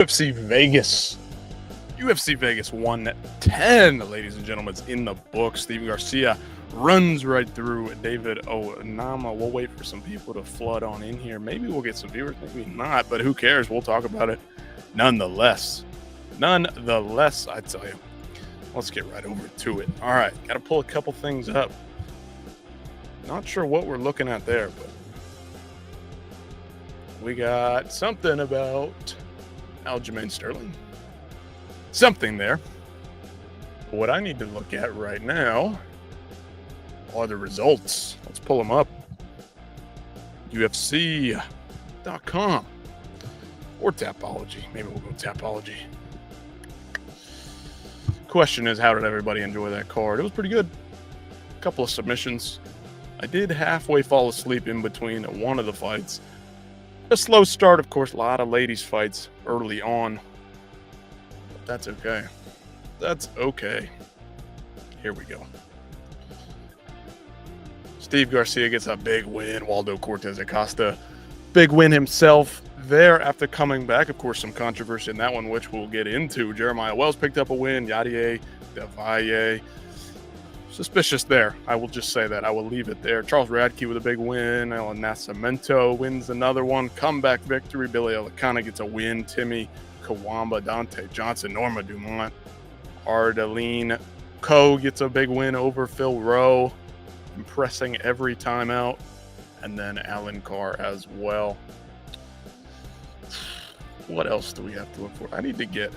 UFC Vegas. UFC Vegas 110, ladies and gentlemen. It's in the book. Steve Garcia runs right through David Onama. We'll wait for some people to flood on in here. Maybe we'll get some viewers, maybe not, but who cares? We'll talk about it nonetheless. I tell you. Let's get right over to it. All right, got to pull a couple things up. Not sure what we're looking at there, but we got something about Aljamain Sterling. Something there. What I need to look at right now are the results. Let's pull them up. UFC.com or Tapology. Maybe we'll go Tapology. Question is, how did everybody enjoy that card? It was pretty good. A couple of submissions. I did halfway fall asleep in between one of the fights. A slow start, of course, a lot of ladies' fights early on. But that's okay. That's okay. Here we go. Steve Garcia gets a big win. Waldo Cortez Acosta, big win himself there after coming back. Of course, some controversy in that one, which we'll get into. Jeremiah Wells picked up a win. Yadier Devalle. Suspicious there. I will just say that. I will leave it there. Charles Radke with a big win. El Nascimento wins another one. Comeback victory. Billy Elicana gets a win. Timmy Kawamba, Dante Johnson, Norma Dumont. Ardeline Coe gets a big win over Phil Rowe. Impressing every time out. And then Alan Carr as well. What else do we have to look for? I need to get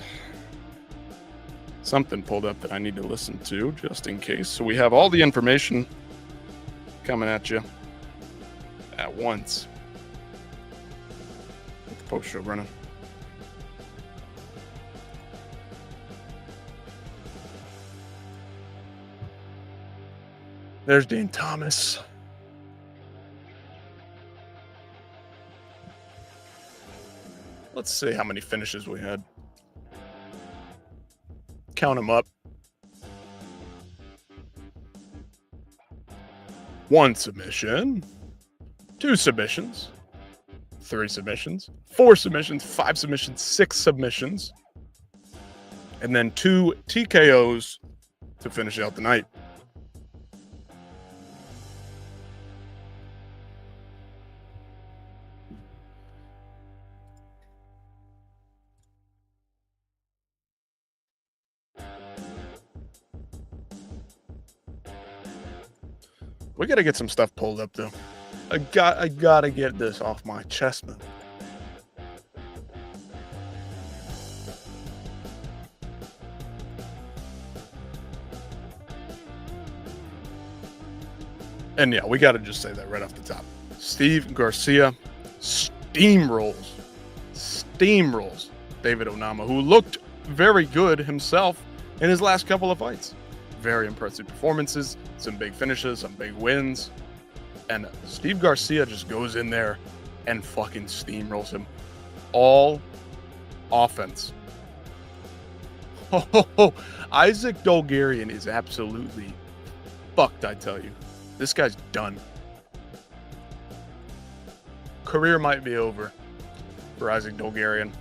something pulled up that I need to listen to just in case. So we have all the information coming at you at once. Get the post show running. There's Dane Thomas. Let's see how many finishes we had. Count them up. 1 submission, 2 submissions, 3 submissions, 4 submissions, 5 submissions, 6 submissions, and then 2 TKOs to finish out the night. We gotta get some stuff pulled up though. I gotta get this off my chest, man. And yeah, we gotta just say that right off the top. Steve Garcia steamrolls David Onama, who looked very good himself in his last couple of fights. Very impressive performances, some big finishes, some big wins. And Steve Garcia just goes in there and fucking steamrolls him. All offense. Oh, Isaac Dolgarian is absolutely fucked, I tell you. This guy's done. Career might be over for Isaac Dolgarian.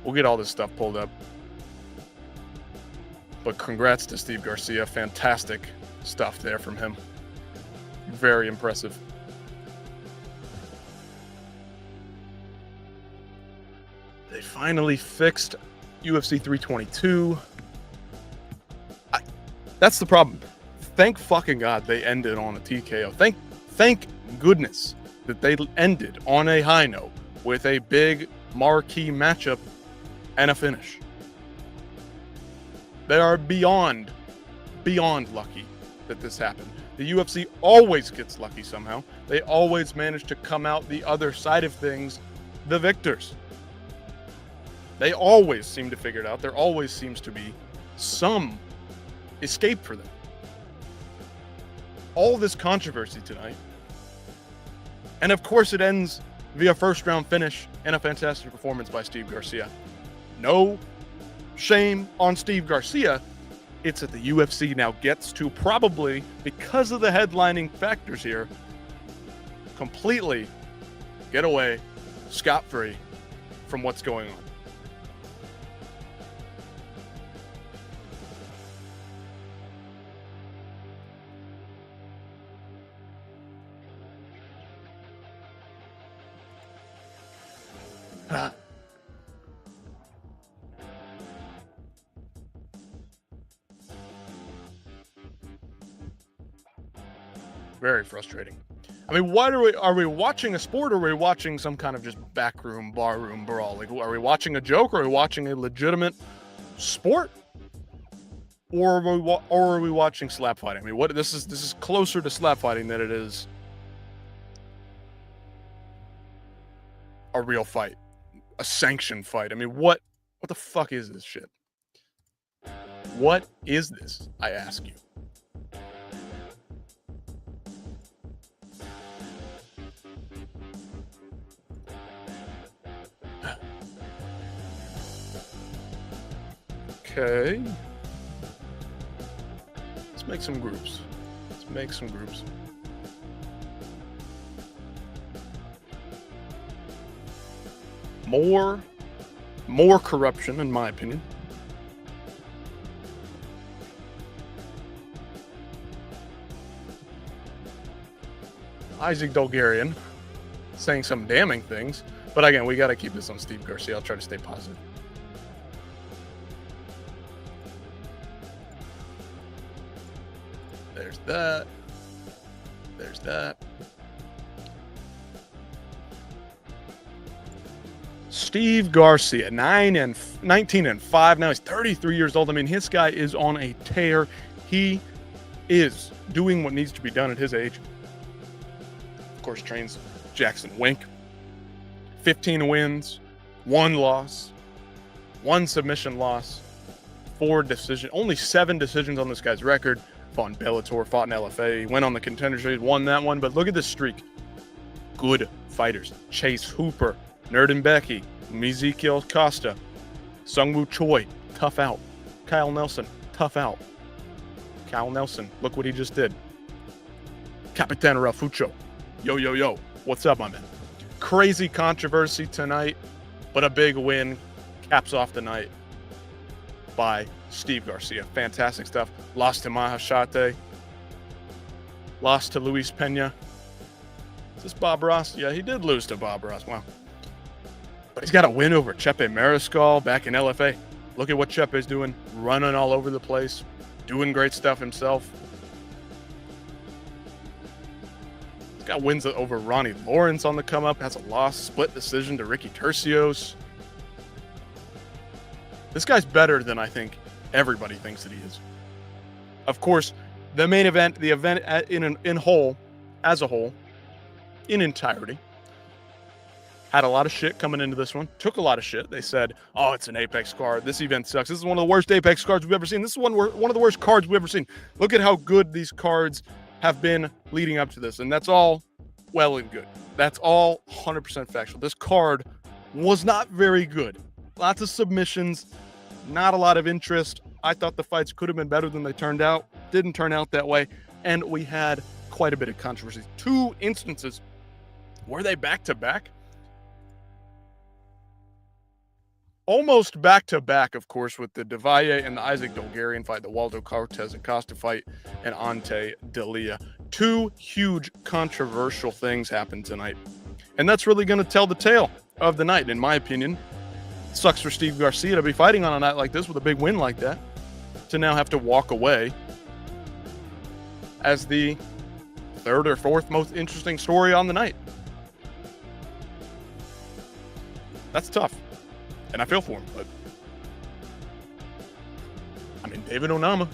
We'll get all this stuff pulled up. But congrats to Steve Garcia. Fantastic stuff there from him. Very impressive. They finally fixed UFC 322. That's the problem. Thank fucking God they ended on a TKO. Thank goodness that they ended on a high note with a big marquee matchup and a finish. They are beyond lucky that this happened. The UFC always gets lucky somehow. They always manage to come out the other side of things the victors. They always seem to figure it out. There always seems to be some escape for them. All this controversy tonight. And of course it ends via first round finish and a fantastic performance by Steve Garcia. No shame on Steve Garcia. It's that the UFC now gets to probably, because of the headlining factors here, completely get away scot-free from what's going on. Very frustrating. I mean, what are we watching a sport, or are we watching some kind of just backroom, barroom brawl? Like, are we watching a joke, or are we watching a legitimate sport? Or are we watching slap fighting? I mean, what this is closer to slap fighting than it is a real fight, a sanctioned fight. I mean, what the fuck is this shit? What is this? I ask you. Okay. Let's make some groups. More corruption, in my opinion. Isaac Dolgarian saying some damning things, but again, we got to keep this on Steve Garcia. I'll try to stay positive. There's that. There's that. Steve Garcia, 19 and 5. Now he's 33 years old. I mean, his guy is on a tear. He is doing what needs to be done at his age. Of course, trains Jackson Wink. 15 wins, 1 loss, 1 submission loss, 4 decisions. Only 7 decisions on this guy's record. Fought in Bellator, fought in LFA, went on the Contender Series, won that one. But look at this streak. Good fighters. Chase Hooper, Nerdin Becky, Ezekiel Costa, Sungwoo Choi, tough out. Kyle Nelson, tough out. Kyle Nelson, look what he just did. Capitan Rafucho, yo. What's up, my man? Crazy controversy tonight, but a big win caps off the night by Steve Garcia. Fantastic stuff. Lost to Mahashate. Lost to Luis Pena. Is this Bob Ross? Yeah, he did lose to Bob Ross. Wow. But he's got a win over Chepe Mariscal back in LFA. Look at what Chepe's doing. Running all over the place. Doing great stuff himself. He's got wins over Ronnie Lawrence on the come up. Has a loss. Split decision to Ricky Tercios. This guy's better than I think everybody thinks that he is. Of course, the main event, the event as a whole, in entirety, had a lot of shit coming into this one. Took a lot of shit. They said, oh, it's an Apex card. This event sucks. This is one of the worst Apex cards we've ever seen. This is one of the worst cards we've ever seen. Look at how good these cards have been leading up to this. And that's all well and good. That's all 100% factual. This card was not very good. Lots of submissions, not a lot of interest. I thought the fights could have been better than they turned out. Didn't turn out that way. And we had quite a bit of controversy. 2 instances. Were they back-to-back? Almost back-to-back, of course, with the Devalle and the Isaac Dolgarian fight, the Waldo Cortez and Costa fight, and Ante Delia. 2 huge controversial things happened tonight. And that's really going to tell the tale of the night, in my opinion. Sucks for Steve Garcia to be fighting on a night like this with a big win like that, to now have to walk away as the 3rd or 4th most interesting story on the night. That's tough. And I feel for him, but I mean, David Onama,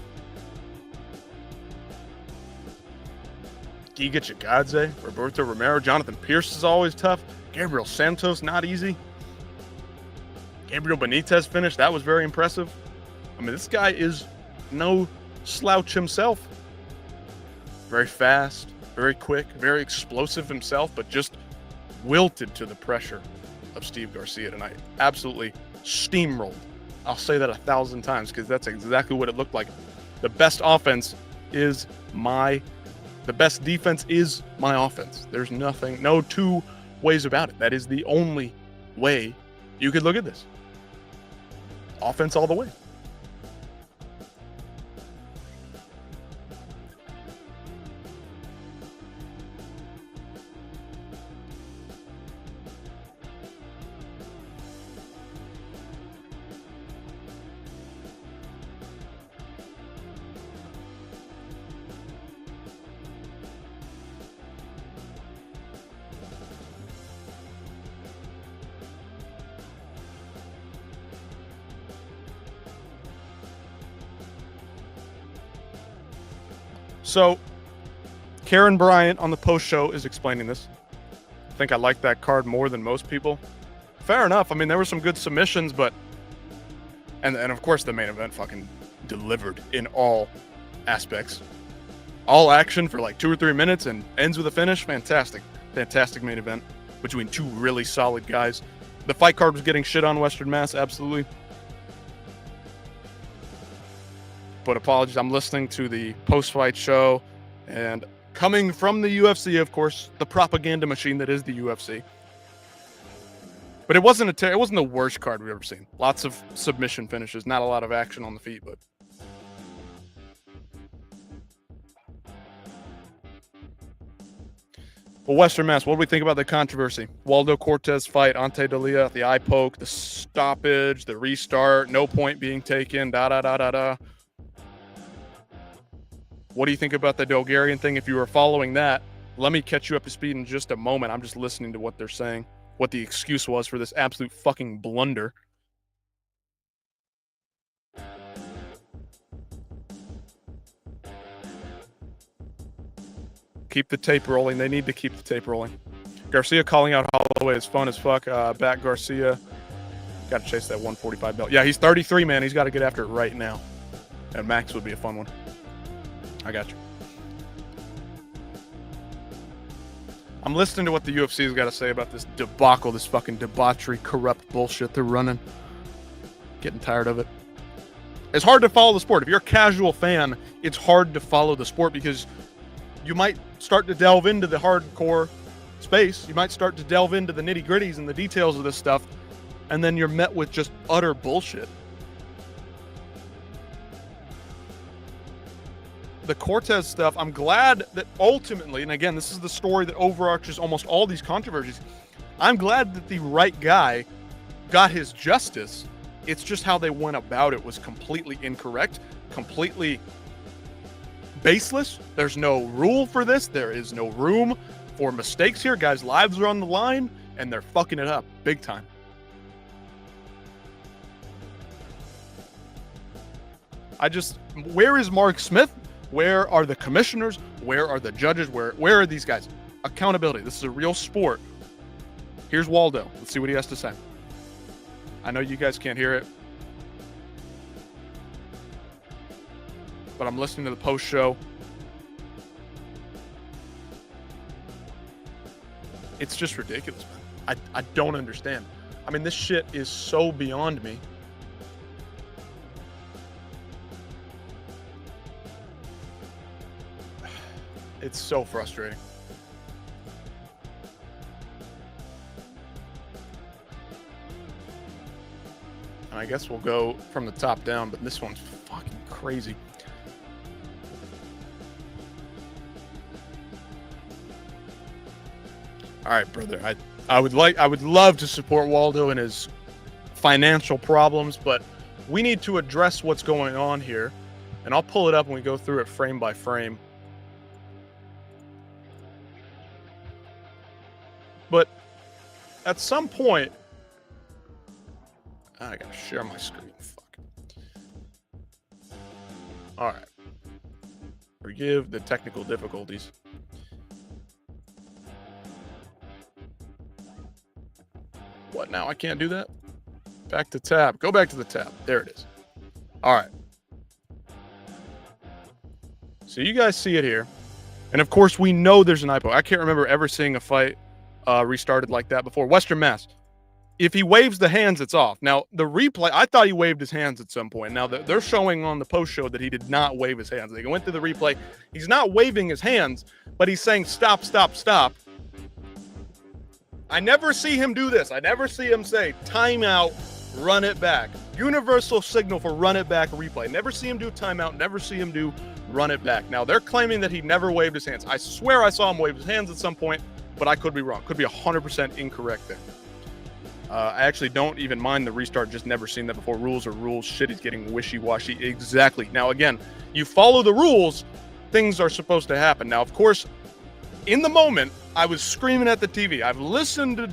Giga Chikadze, Roberto Romero, Jonathan Pierce is always tough. Gabriel Santos, not easy. Gabriel Benitez finished. That was very impressive. I mean, this guy is no slouch himself. Very fast, very quick, very explosive himself, but just wilted to the pressure of Steve Garcia tonight. Absolutely steamrolled. I'll say that 1,000 times because that's exactly what it looked like. The best defense is my offense. There's no 2 ways about it. That is the only way you could look at this. Offense all the way. So, Karen Bryant on the post show is explaining this. I think I like that card more than most people. Fair enough. I mean, there were some good submissions, but and of course the main event fucking delivered in all aspects. All action for like 2 or 3 minutes and ends with a finish. Fantastic main event between two really solid guys. The fight card was getting shit on Western Mass, absolutely. But apologies, I'm listening to the post-fight show, and coming from the UFC, of course, the propaganda machine that is the UFC. But it wasn't the worst card we've ever seen. Lots of submission finishes, not a lot of action on the feet, but well, Western Mass, what do we think about the controversy? Waldo Cortez fight, Ante Dalia, the eye poke, the stoppage, the restart, no point being taken, da-da-da-da-da. What do you think about the Bulgarian thing? If you were following that, let me catch you up to speed in just a moment. I'm just listening to what they're saying, what the excuse was for this absolute fucking blunder. Keep the tape rolling. They need to keep the tape rolling. Garcia calling out Holloway is fun as fuck. Back Garcia. Got to chase that 145 belt. Yeah, he's 33, man. He's got to get after it right now. And Max would be a fun one. I got you. I'm listening to what the UFC's got to say about this debacle, this fucking debauchery, corrupt bullshit they're running. Getting tired of it. It's hard to follow the sport. If you're a casual fan, it's hard to follow the sport because you might start to delve into the hardcore space. You might start to delve into the nitty-gritties and the details of this stuff, and then you're met with just utter bullshit. The Cortez stuff, I'm glad that ultimately, and again, this is the story that overarches almost all these controversies, I'm glad that the right guy got his justice. It's just how they went about it was completely incorrect, completely baseless. There's no rule for this. There is no room for mistakes here. Guys' lives are on the line, and they're fucking it up big time. Where is Mark Smith? Where are the commissioners? Where are the judges? Where are these guys? Accountability. This is a real sport. Here's Waldo. Let's see what he has to say. I know you guys can't hear it, but I'm listening to the post show. It's just ridiculous, man. I don't understand. I mean, this shit is so beyond me. It's so frustrating. And I guess we'll go from the top down, but this one's fucking crazy. All right, brother. I would love to support Waldo in his financial problems, but we need to address what's going on here. And I'll pull it up and we go through it frame by frame. But at some point, I gotta share my screen. Fuck. All right. Forgive the technical difficulties. What now? I can't do that? Back to tab. Go back to the tab. There it is. All right. So you guys see it here. And of course, we know there's an IPO. I can't remember ever seeing a fight restarted like that before. Western Mass. If he waves the hands, it's off. Now, the replay, I thought he waved his hands at some point. Now, they're showing on the post show that he did not wave his hands. They went through the replay. He's not waving his hands, but he's saying, stop, stop, stop. I never see him do this. I never see him say, timeout, run it back. Universal signal for run it back replay. Never see him do timeout. Never see him do run it back. Now, they're claiming that he never waved his hands. I swear I saw him wave his hands at some point, but I could be wrong. Could be 100% incorrect there. I actually don't even mind the restart. Just never seen that before. Rules are rules. Shit is getting wishy-washy. Exactly. Now, again, you follow the rules, things are supposed to happen. Now, of course, in the moment, I was screaming at the TV. I've listened to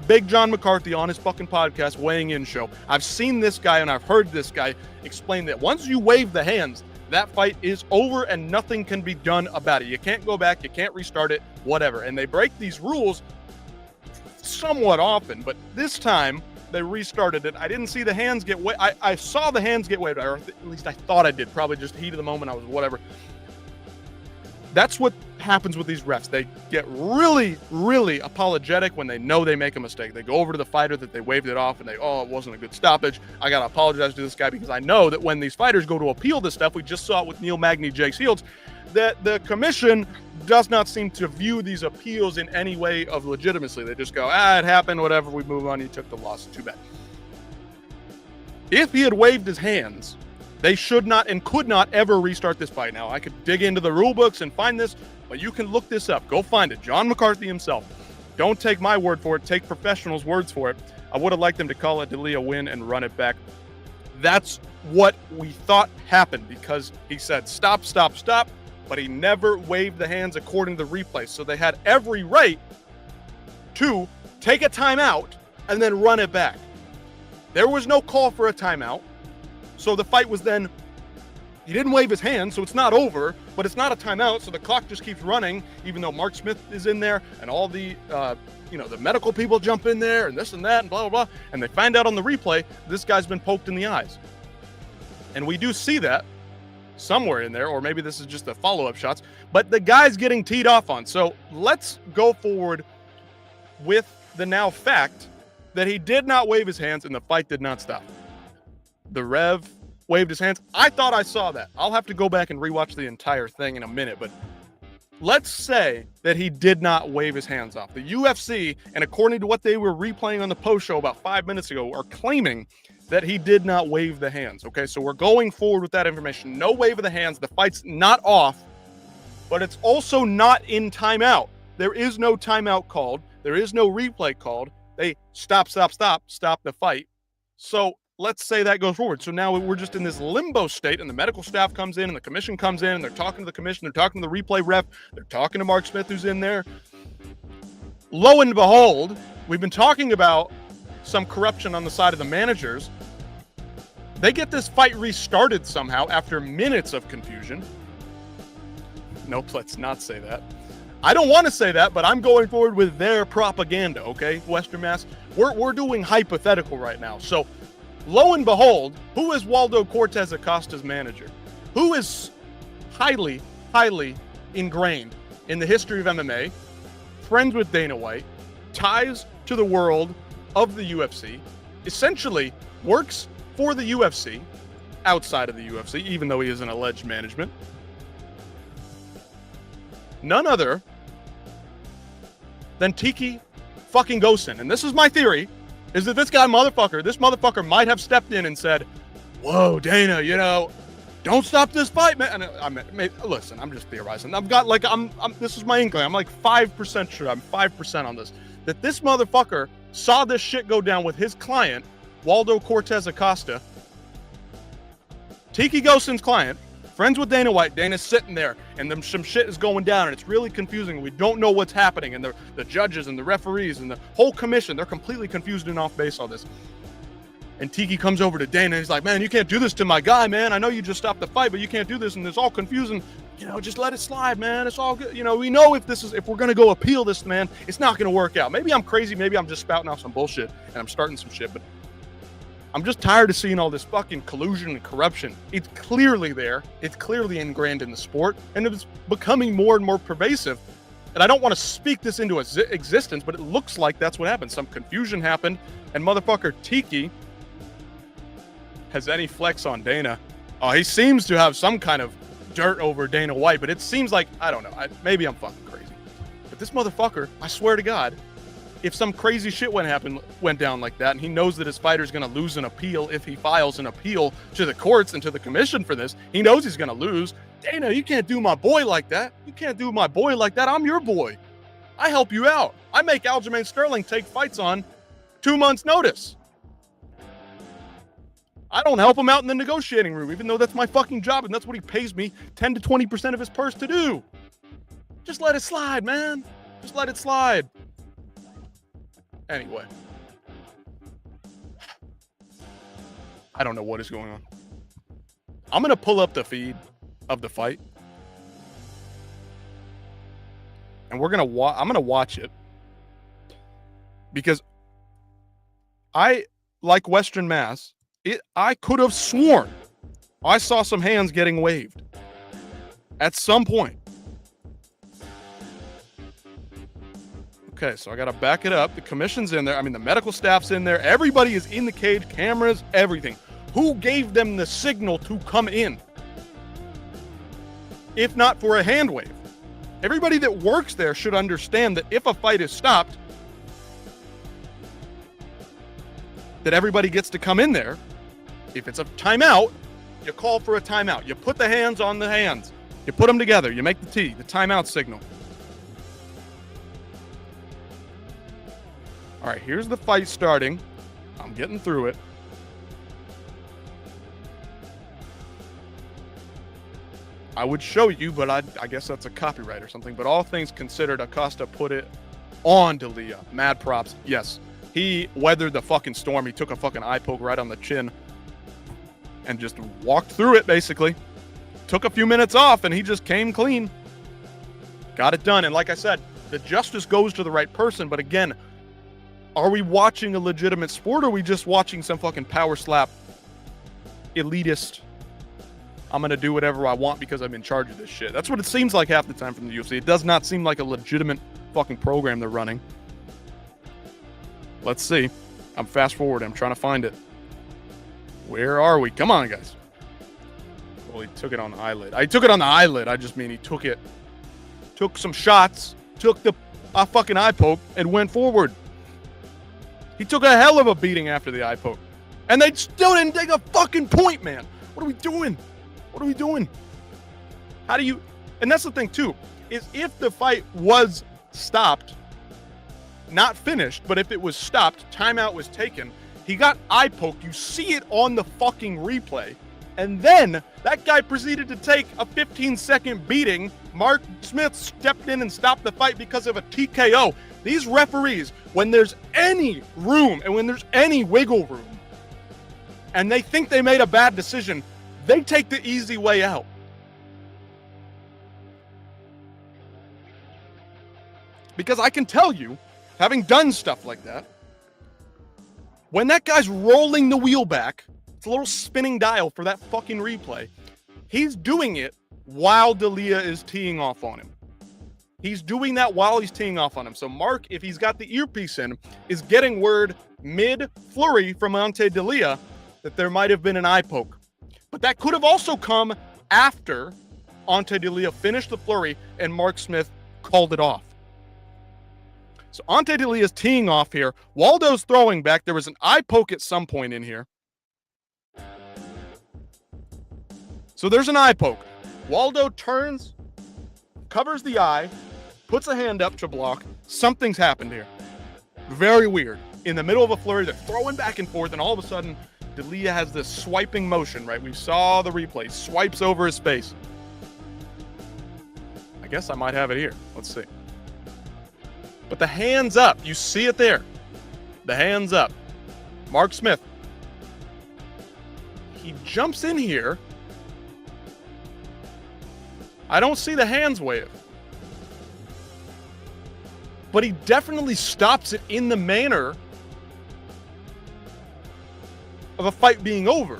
Big John McCarthy on his fucking podcast, weighing in show. I've seen this guy and I've heard this guy explain that once you wave the hands, that fight is over and nothing can be done about it. You can't go back, you can't restart it, whatever. And they break these rules somewhat often, but this time they restarted it. I didn't see the hands get waved. I saw the hands get waved, or at least I thought I did. Probably just heat of the moment. I was whatever. That's what happens with these refs. They get really, really apologetic when they know they make a mistake. They go over to the fighter that they waved it off and oh, it wasn't a good stoppage. I got to apologize to this guy because I know that when these fighters go to appeal this stuff, we just saw it with Neil Magny, Jake Shields, that the commission does not seem to view these appeals in any way of legitimacy. They just go, it happened, whatever, we move on, you took the loss, too bad. If he had waved his hands, they should not and could not ever restart this fight. Now, I could dig into the rule books and find this, but you can look this up. Go find it. John McCarthy himself. Don't take my word for it. Take professionals' words for it. I would have liked them to call it D'Elia win and run it back. That's what we thought happened because he said stop, stop, stop, but he never waved the hands according to the replay. So they had every right to take a timeout and then run it back. There was no call for a timeout. So the fight was then, he didn't wave his hand, so it's not over, but it's not a timeout, so the clock just keeps running, even though Mark Smith is in there, and all the, the medical people jump in there, and this and that, and blah, blah, blah, and they find out on the replay, this guy's been poked in the eyes. And we do see that somewhere in there, or maybe this is just the follow-up shots, but the guy's getting teed off on. So let's go forward with the now fact that he did not wave his hands and the fight did not stop. The Rev waved his hands. I thought I saw that. I'll have to go back and rewatch the entire thing in a minute, but let's say that he did not wave his hands off. The UFC, and according to what they were replaying on the post show about 5 minutes ago, are claiming that he did not wave the hands. Okay, so we're going forward with that information. No wave of the hands. The fight's not off, but it's also not in timeout. There is no timeout called. There is no replay called. They stop the fight. So let's say that goes forward. So now we're just in this limbo state, and the medical staff comes in, and the commission comes in, and they're talking to the commission, they're talking to the replay ref, they're talking to Mark Smith, who's in there. Lo and behold, we've been talking about some corruption on the side of the managers. They get this fight restarted somehow after minutes of confusion. Nope, let's not say that. I don't want to say that, but I'm going forward with their propaganda, okay, Western Mass? We're doing hypothetical right now. So, lo and behold, who is Waldo Cortez Acosta's manager? Who is highly, highly ingrained in the history of MMA, friends with Dana White, ties to the world of the UFC, essentially works for the UFC, outside of the UFC, even though he is an alleged management. None other than Tiki fucking Gosen. And this is my theory, is that this motherfucker might have stepped in and said, whoa, Dana, don't stop this fight, man. And listen, I'm just theorizing. This is my inkling. I'm like 5% sure. I'm 5% on this. That this motherfucker saw this shit go down with his client, Waldo Cortez Acosta, Tiki Gosen's client, friends with Dana White. Dana's sitting there, and some shit is going down, and it's really confusing. We don't know what's happening, and the judges and the referees and the whole commission, they're completely confused and off base on this. And Tiki comes over to Dana, and he's like, man, you can't do this to my guy, man. I know you just stopped the fight, but you can't do this, and it's all confusing. Just let it slide, man. It's all good. We know if we're going to go appeal this, man, it's not going to work out. Maybe I'm crazy. Maybe I'm just spouting off some bullshit, and I'm starting some shit, but I'm just tired of seeing all this fucking collusion and corruption. It's clearly there. It's clearly ingrained in the sport, and it's becoming more and more pervasive. And I don't want to speak this into existence, but it looks like that's what happened. Some confusion happened, and motherfucker Tiki has any flex on Dana. He seems to have some kind of dirt over Dana White, but it seems like, I don't know, maybe I'm fucking crazy. But this motherfucker, I swear to God, if some crazy shit went down like that, and he knows that his fighter's going to lose an appeal if he files an appeal to the courts and to the commission for this, he knows he's going to lose. Dana, you can't do my boy like that. You can't do my boy like that. I'm your boy. I help you out. I make Aljamain Sterling take fights on 2 months' notice. I don't help him out in the negotiating room, even though that's my fucking job, and that's what he pays me 10 to 20% of his purse to do. Just let it slide, man. Just let it slide. Anyway, I don't know what is going on. I'm going to pull up the feed of the fight. And I'm going to watch it because I, like Western Mass, I could have sworn I saw some hands getting waved at some point. Okay, so I got to back it up. The commission's in there. I mean, the medical staff's in there. Everybody is in the cage, cameras, everything. Who gave them the signal to come in? If not for a hand wave. Everybody that works there should understand that if a fight is stopped, that everybody gets to come in there. If it's a timeout, you call for a timeout. You put the hands on the hands. You put them together. You make the T, the timeout signal. All right, here's the fight starting. I'm getting through it. I would show you, but I guess that's a copyright or something. But all things considered, Acosta put it on D'Elia. Mad props. Yes, he weathered the fucking storm. He took a fucking eye poke right on the chin and just walked through it, basically. Took a few minutes off, and he just came clean. Got it done. And like I said, the justice goes to the right person. But again, are we watching a legitimate sport, or are we just watching some fucking power slap elitist? I'm going to do whatever I want because I'm in charge of this shit. That's what it seems like half the time from the UFC. It does not seem like a legitimate fucking program they're running. Let's see. I'm fast forward. I'm trying to find it. Where are we? Come on, guys. Well, he took it on the eyelid. I took it on the eyelid. I just mean he took it. Took some shots. Took a fucking eye poke and went forward. He took a hell of a beating after the eye poke. And they still didn't take a fucking point, man. What are we doing? What are we doing? How do you... And that's the thing, too, is if the fight was stopped, not finished, but if it was stopped, timeout was taken, he got eye poked, you see it on the fucking replay, and then that guy proceeded to take a 15-second beating. Mark Smith stepped in and stopped the fight because of a TKO. These referees, when there's any room and when there's any wiggle room, and they think they made a bad decision, they take the easy way out. Because I can tell you, having done stuff like that, when that guy's rolling the wheel back, it's a little spinning dial for that fucking replay, he's doing it while D'Elia is teeing off on him. He's doing that while he's teeing off on him. So Mark, if he's got the earpiece in, is getting word mid-flurry from Ante D'Elia that there might have been an eye poke. But that could have also come after Ante D'Elia finished the flurry and Mark Smith called it off. So Ante D'Elia's teeing off here. Waldo's throwing back. There was an eye poke at some point in here. So there's an eye poke. Waldo turns, covers the eye, puts a hand up to block. Something's happened here. Very weird. In the middle of a flurry, they're throwing back and forth, and all of a sudden, D'Elia has this swiping motion, right? We saw the replay. Swipes over his face. I guess I might have it here. Let's see. But the hands up. You see it there. The hands up. Mark Smith. He jumps in here. I don't see the hands wave. But he definitely stops it in the manner of a fight being over.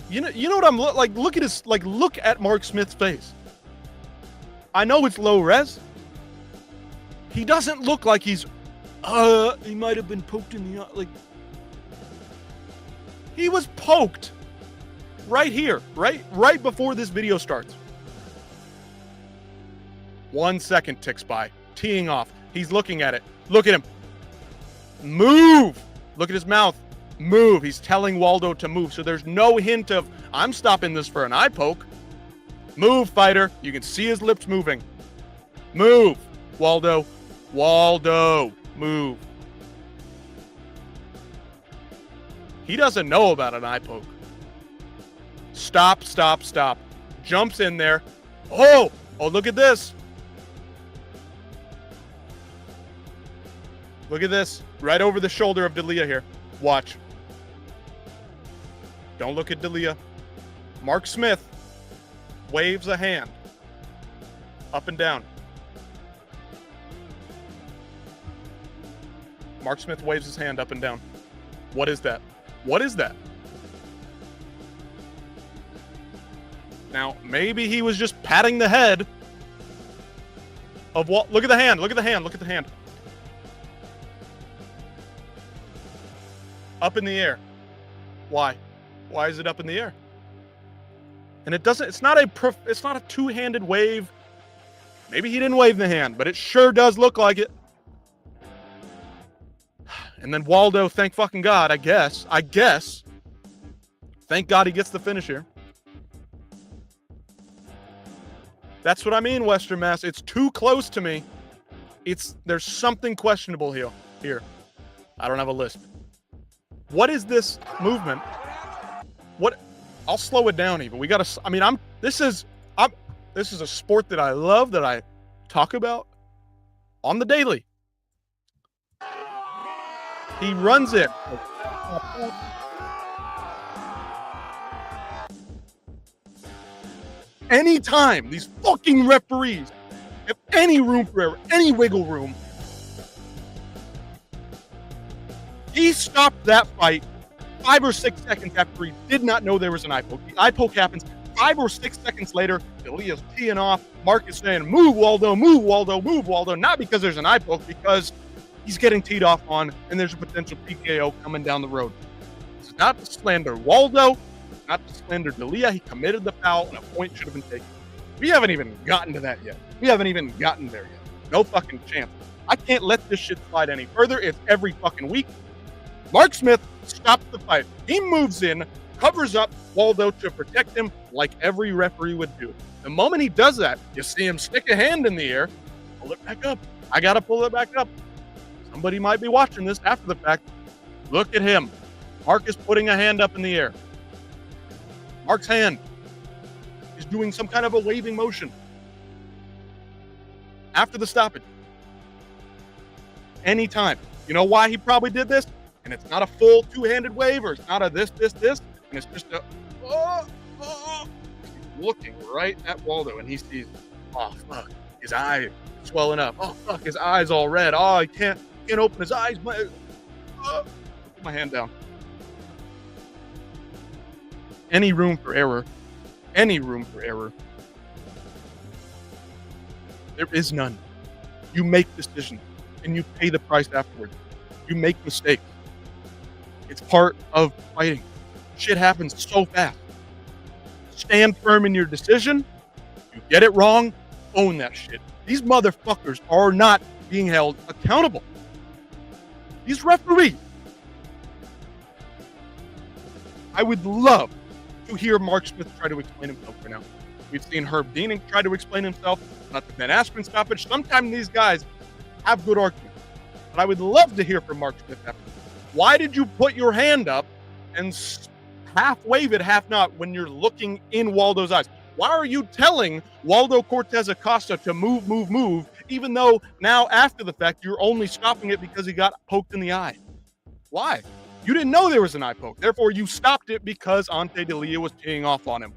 You know what I'm like? Look at his, like, look at Mark Smith's face. I know it's low res. He doesn't look like he's, he might have been poked in the eye. Like, he was poked right here, right before this video starts. 1 second ticks by, teeing off. He's looking at it. Look at him. Move. Look at his mouth. Move. He's telling Waldo to move. So there's no hint of, I'm stopping this for an eye poke. Move, fighter. You can see his lips moving. Move, Waldo. Waldo, move. He doesn't know about an eye poke. Stop, stop, stop. Jumps in there. Oh, look at this. Look at this. Right over the shoulder of D'Elia here. Watch. Don't look at D'Elia. Mark Smith waves a hand up and down. Mark Smith waves his hand up and down. What is that? What is that? Now, maybe he was just patting the head of what? Look at the hand. Look at the hand. Look at the hand. Up in the air. Why? Why is it up in the air? And it doesn't, it's not a two-handed wave. Maybe he didn't wave the hand, but it sure does look like it. And then Waldo, thank fucking God, I guess. Thank God he gets the finish here. That's what I mean, Western Mass. It's too close to me. There's something questionable here. I don't have a list. What is this movement? I'll slow it down even. This is a sport that I love, that I talk about on the daily. He runs it. Anytime these fucking referees have any room for error, any wiggle room, he stopped that fight 5 or 6 seconds after he did not know there was an eye poke. The eye poke happens 5 or 6 seconds later. D'Elia's teeing off. Mark is saying, move, Waldo, move, Waldo, move, Waldo. Not because there's an eye poke, because he's getting teed off on, and there's a potential PKO coming down the road. This is not to slander Waldo, not to slander D'Elia. He committed the foul, and a point should have been taken. We haven't even gotten to that yet. We haven't even gotten there yet. No fucking chance. I can't let this shit slide any further. It's every fucking week. Mark Smith stops the fight. He moves in, covers up Waldo to protect him like every referee would do. The moment he does that, you see him stick a hand in the air, pull it back up. I got to pull it back up. Somebody might be watching this after the fact. Look at him. Mark is putting a hand up in the air. Mark's hand is doing some kind of a waving motion after the stoppage. Anytime. You know why he probably did this? And it's not a full two-handed wave, or it's not a this, and it's just a, He's looking right at Waldo, and he sees, oh, fuck, his eye swelling up. Oh, fuck, his eye's all red. Oh, he can't open his eyes. Put my hand down. Any room for error. Any room for error. There is none. You make decisions, and you pay the price afterwards. You make mistakes. It's part of fighting. Shit happens so fast. Stand firm in your decision. You get it wrong, own that shit. These motherfuckers are not being held accountable. These referees. I would love to hear Mark Smith try to explain himself right now. We've seen Herb Dean try to explain himself about the Ben Askren stoppage. Sometimes these guys have good arguments. But I would love to hear from Mark Smith after this. Why did you put your hand up and half wave it, half not, when you're looking in Waldo's eyes? Why are you telling Waldo Cortez Acosta to move, even though now after the fact you're only stopping it because he got poked in the eye? Why? You didn't know there was an eye poke. Therefore, you stopped it because Ante D'Elia was teeing off on him.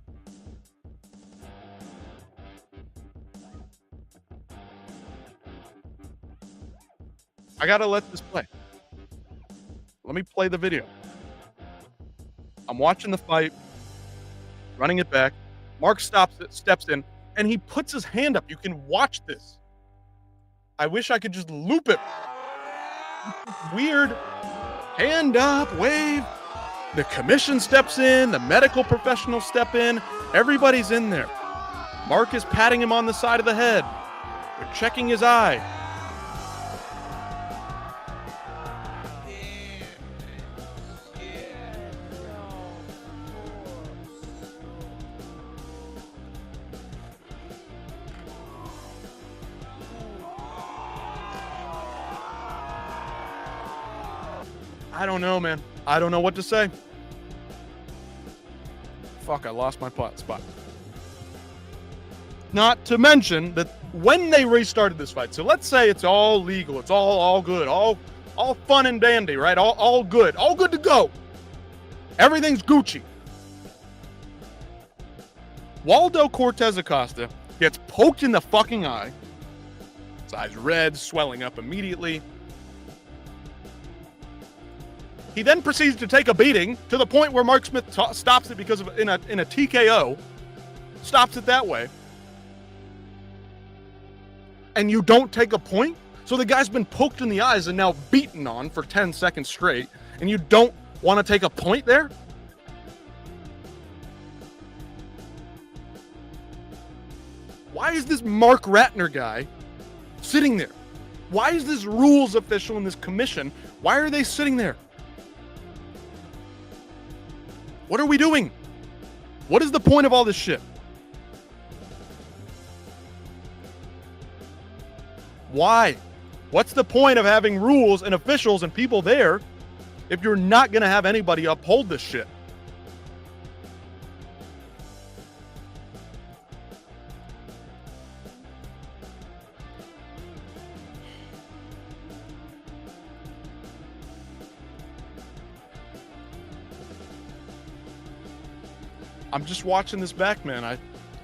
I gotta let this play. Let me play the video. I'm watching the fight, running it back. Mark stops it, steps in, and he puts his hand up. You can watch this. I wish I could just loop it. Weird. Hand up, wave. The commission steps in, the medical professionals step in. Everybody's in there. Mark is patting him on the side of the head. They're checking his eye. I don't know, man. I don't know what to say. Fuck, I lost my spot. Not to mention that when they restarted this fight, so let's say it's all legal, it's all good, all fun and dandy, right? All good to go. Everything's Gucci. Waldo Cortez Acosta gets poked in the fucking eye. His eyes red, swelling up immediately. He then proceeds to take a beating to the point where Mark Smith stops it because of in a TKO. Stops it that way. And you don't take a point? So the guy's been poked in the eyes and now beaten on for 10 seconds straight, and you don't want to take a point there? Why is this Mark Ratner guy sitting there? Why is this rules official in this commission? Why are they sitting there? What are we doing? What is the point of all this shit? Why? What's the point of having rules and officials and people there if you're not going to have anybody uphold this shit? I'm just watching this back, man.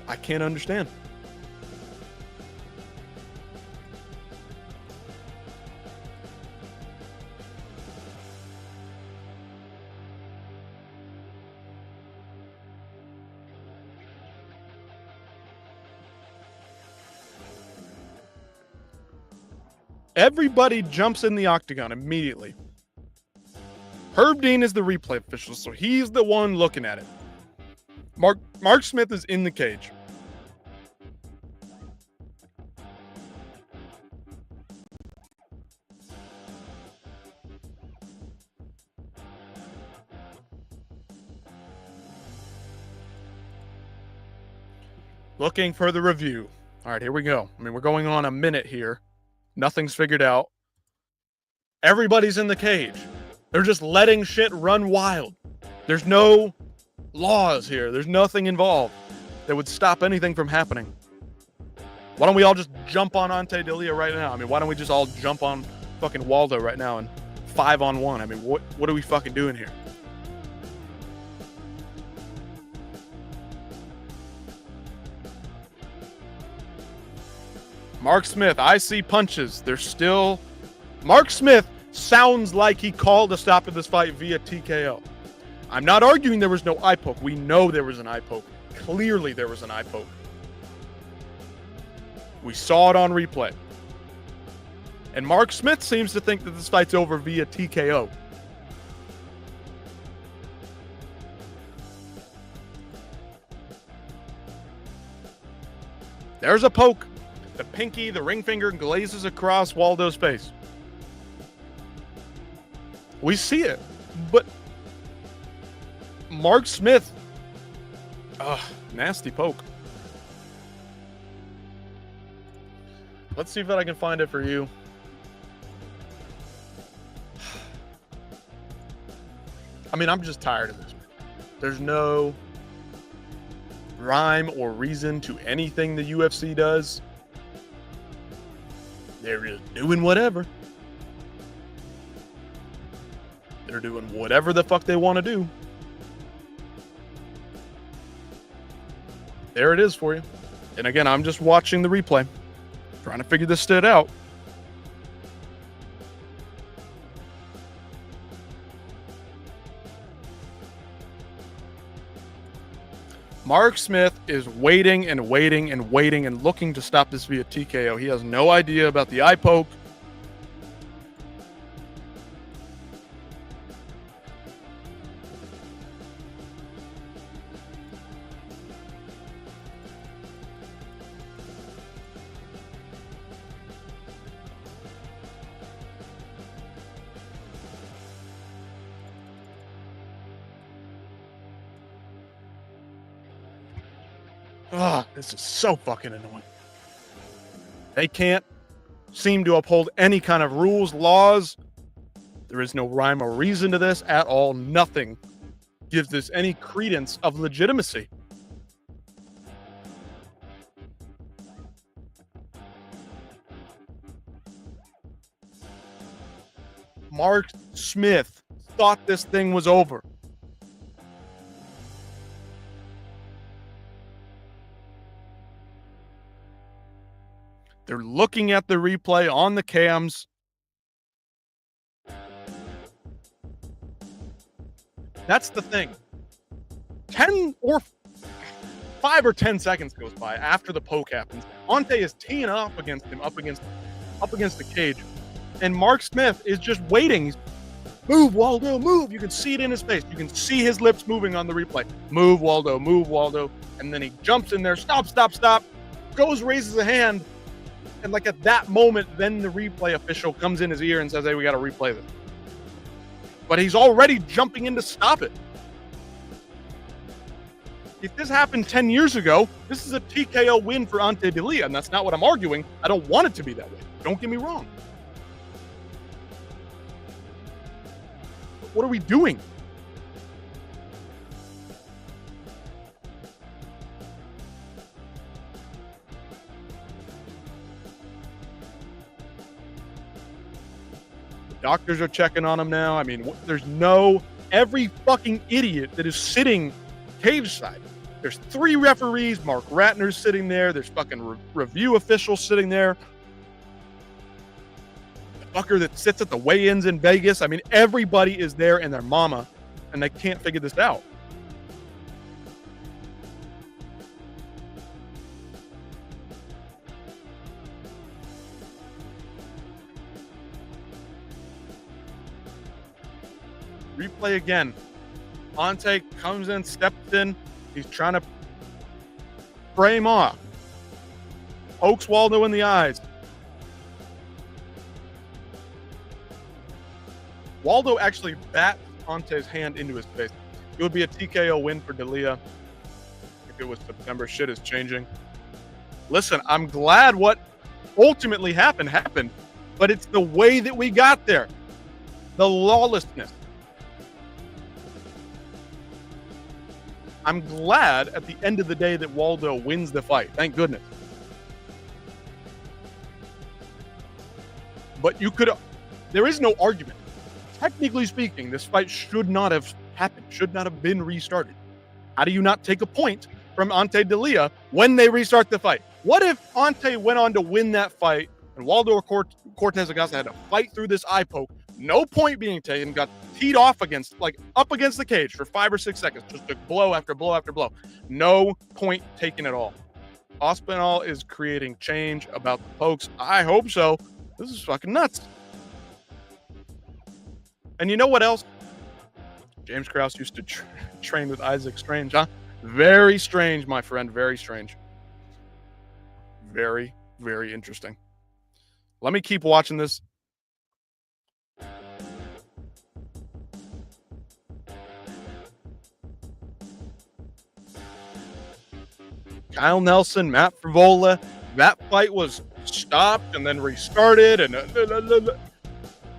I can't understand. Everybody jumps in the octagon immediately. Herb Dean is the replay official, so he's the one looking at it. Mark Smith is in the cage. Looking for the review. All right, here we go. I mean, we're going on a minute here. Nothing's figured out. Everybody's in the cage. They're just letting shit run wild. There's no laws here. There's nothing involved that would stop anything from happening. Why don't we all just jump on Ante Delia right now? I mean, why don't we just all jump on fucking Waldo right now and 5-on-1? I mean, what are we fucking doing here? Mark Smith, I see punches. They're still... Mark Smith sounds like he called a stop to this fight via TKO. I'm not arguing there was no eye poke. We know there was an eye poke. Clearly there was an eye poke. We saw it on replay. And Mark Smith seems to think that this fight's over via TKO. There's a poke. The pinky, the ring finger glazes across Waldo's face. We see it, but Mark Smith, nasty poke. Let's see if I can find it for you. I mean, I'm just tired of this. There's no rhyme or reason to anything the UFC does. They're just doing whatever. They're doing whatever the fuck they want to do. There it is for you. And again, I'm just watching the replay, trying to figure this shit out. Mark Smith is waiting and waiting and waiting and looking to stop this via TKO. He has no idea about the eye poke. This is so fucking annoying. They can't seem to uphold any kind of rules, laws. There is no rhyme or reason to this at all. Nothing gives this any credence of legitimacy. Mark Smith thought this thing was over. They're looking at the replay on the cams. That's the thing. 10 or 5 or 10 seconds goes by after the poke happens. Ante is teeing up against him, up against the cage. And Mark Smith is just waiting. He's, move, Waldo, move. You can see it in his face. You can see his lips moving on the replay. Move, Waldo, move, Waldo. And then he jumps in there, stop, goes, raises a hand. And like at that moment, then the replay official comes in his ear and says, hey, we got to replay this. But he's already jumping in to stop it. If this happened 10 years ago, this is a TKO win for Ante Delija, and that's not what I'm arguing. I don't want it to be that way. Don't get me wrong. But what are we doing? The doctors are checking on him now. I mean, every fucking idiot that is sitting cage side. There's 3 referees. Mark Ratner's sitting there. There's fucking review officials sitting there. The fucker that sits at the weigh-ins in Vegas. I mean, everybody is there and their mama, and they can't figure this out. Replay again. Ante comes in, steps in. He's trying to frame off. Pokes Waldo in the eyes. Waldo actually bats Ante's hand into his face. It would be a TKO win for Delija if it was September. Shit is changing. Listen, I'm glad what ultimately happened, but it's the way that we got there. The lawlessness. I'm glad at the end of the day that Waldo wins the fight. Thank goodness. But there is no argument. Technically speaking, this fight should not have happened, should not have been restarted. How do you not take a point from Ante Delija when they restart the fight? What if Ante went on to win that fight and Waldo Cortez Acosta had to fight through this eye poke, no point being taken, got teed off up against the cage for 5 or 6 seconds, just blow after blow after blow. No point taken at all. Ospinall is creating change about the pokes. I hope so. This is fucking nuts. And you know what else? James Krause used to train with Isaac Strange, huh? Very strange, my friend. Very strange. Very, very interesting. Let me keep watching this. Kyle Nelson, Matt Frivola. That fight was stopped and then restarted. And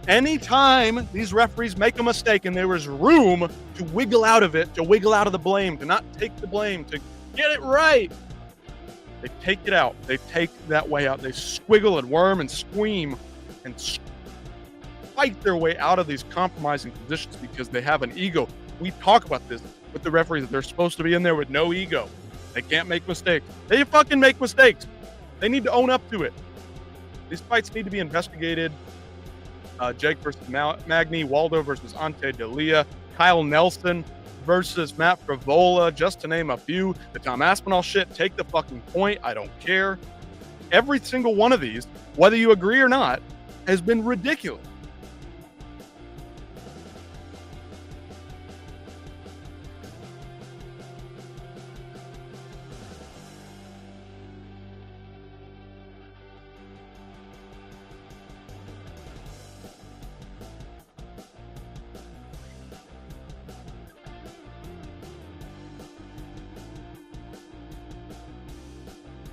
anytime these referees make a mistake and there is room to wiggle out of it, to wiggle out of the blame, to not take the blame, to get it right, they take it out. They take that way out. They squiggle and worm and scream and fight their way out of these compromising positions because they have an ego. We talk about this with the referees. They're supposed to be in there with no ego. They can't make mistakes. They fucking make mistakes. They need to own up to it. These fights need to be investigated. Jake versus Magny, Waldo versus Ante Delija, Kyle Nelson versus Matt Frivola, just to name a few. The Tom Aspinall shit, take the fucking point. I don't care. Every single one of these, whether you agree or not, has been ridiculous.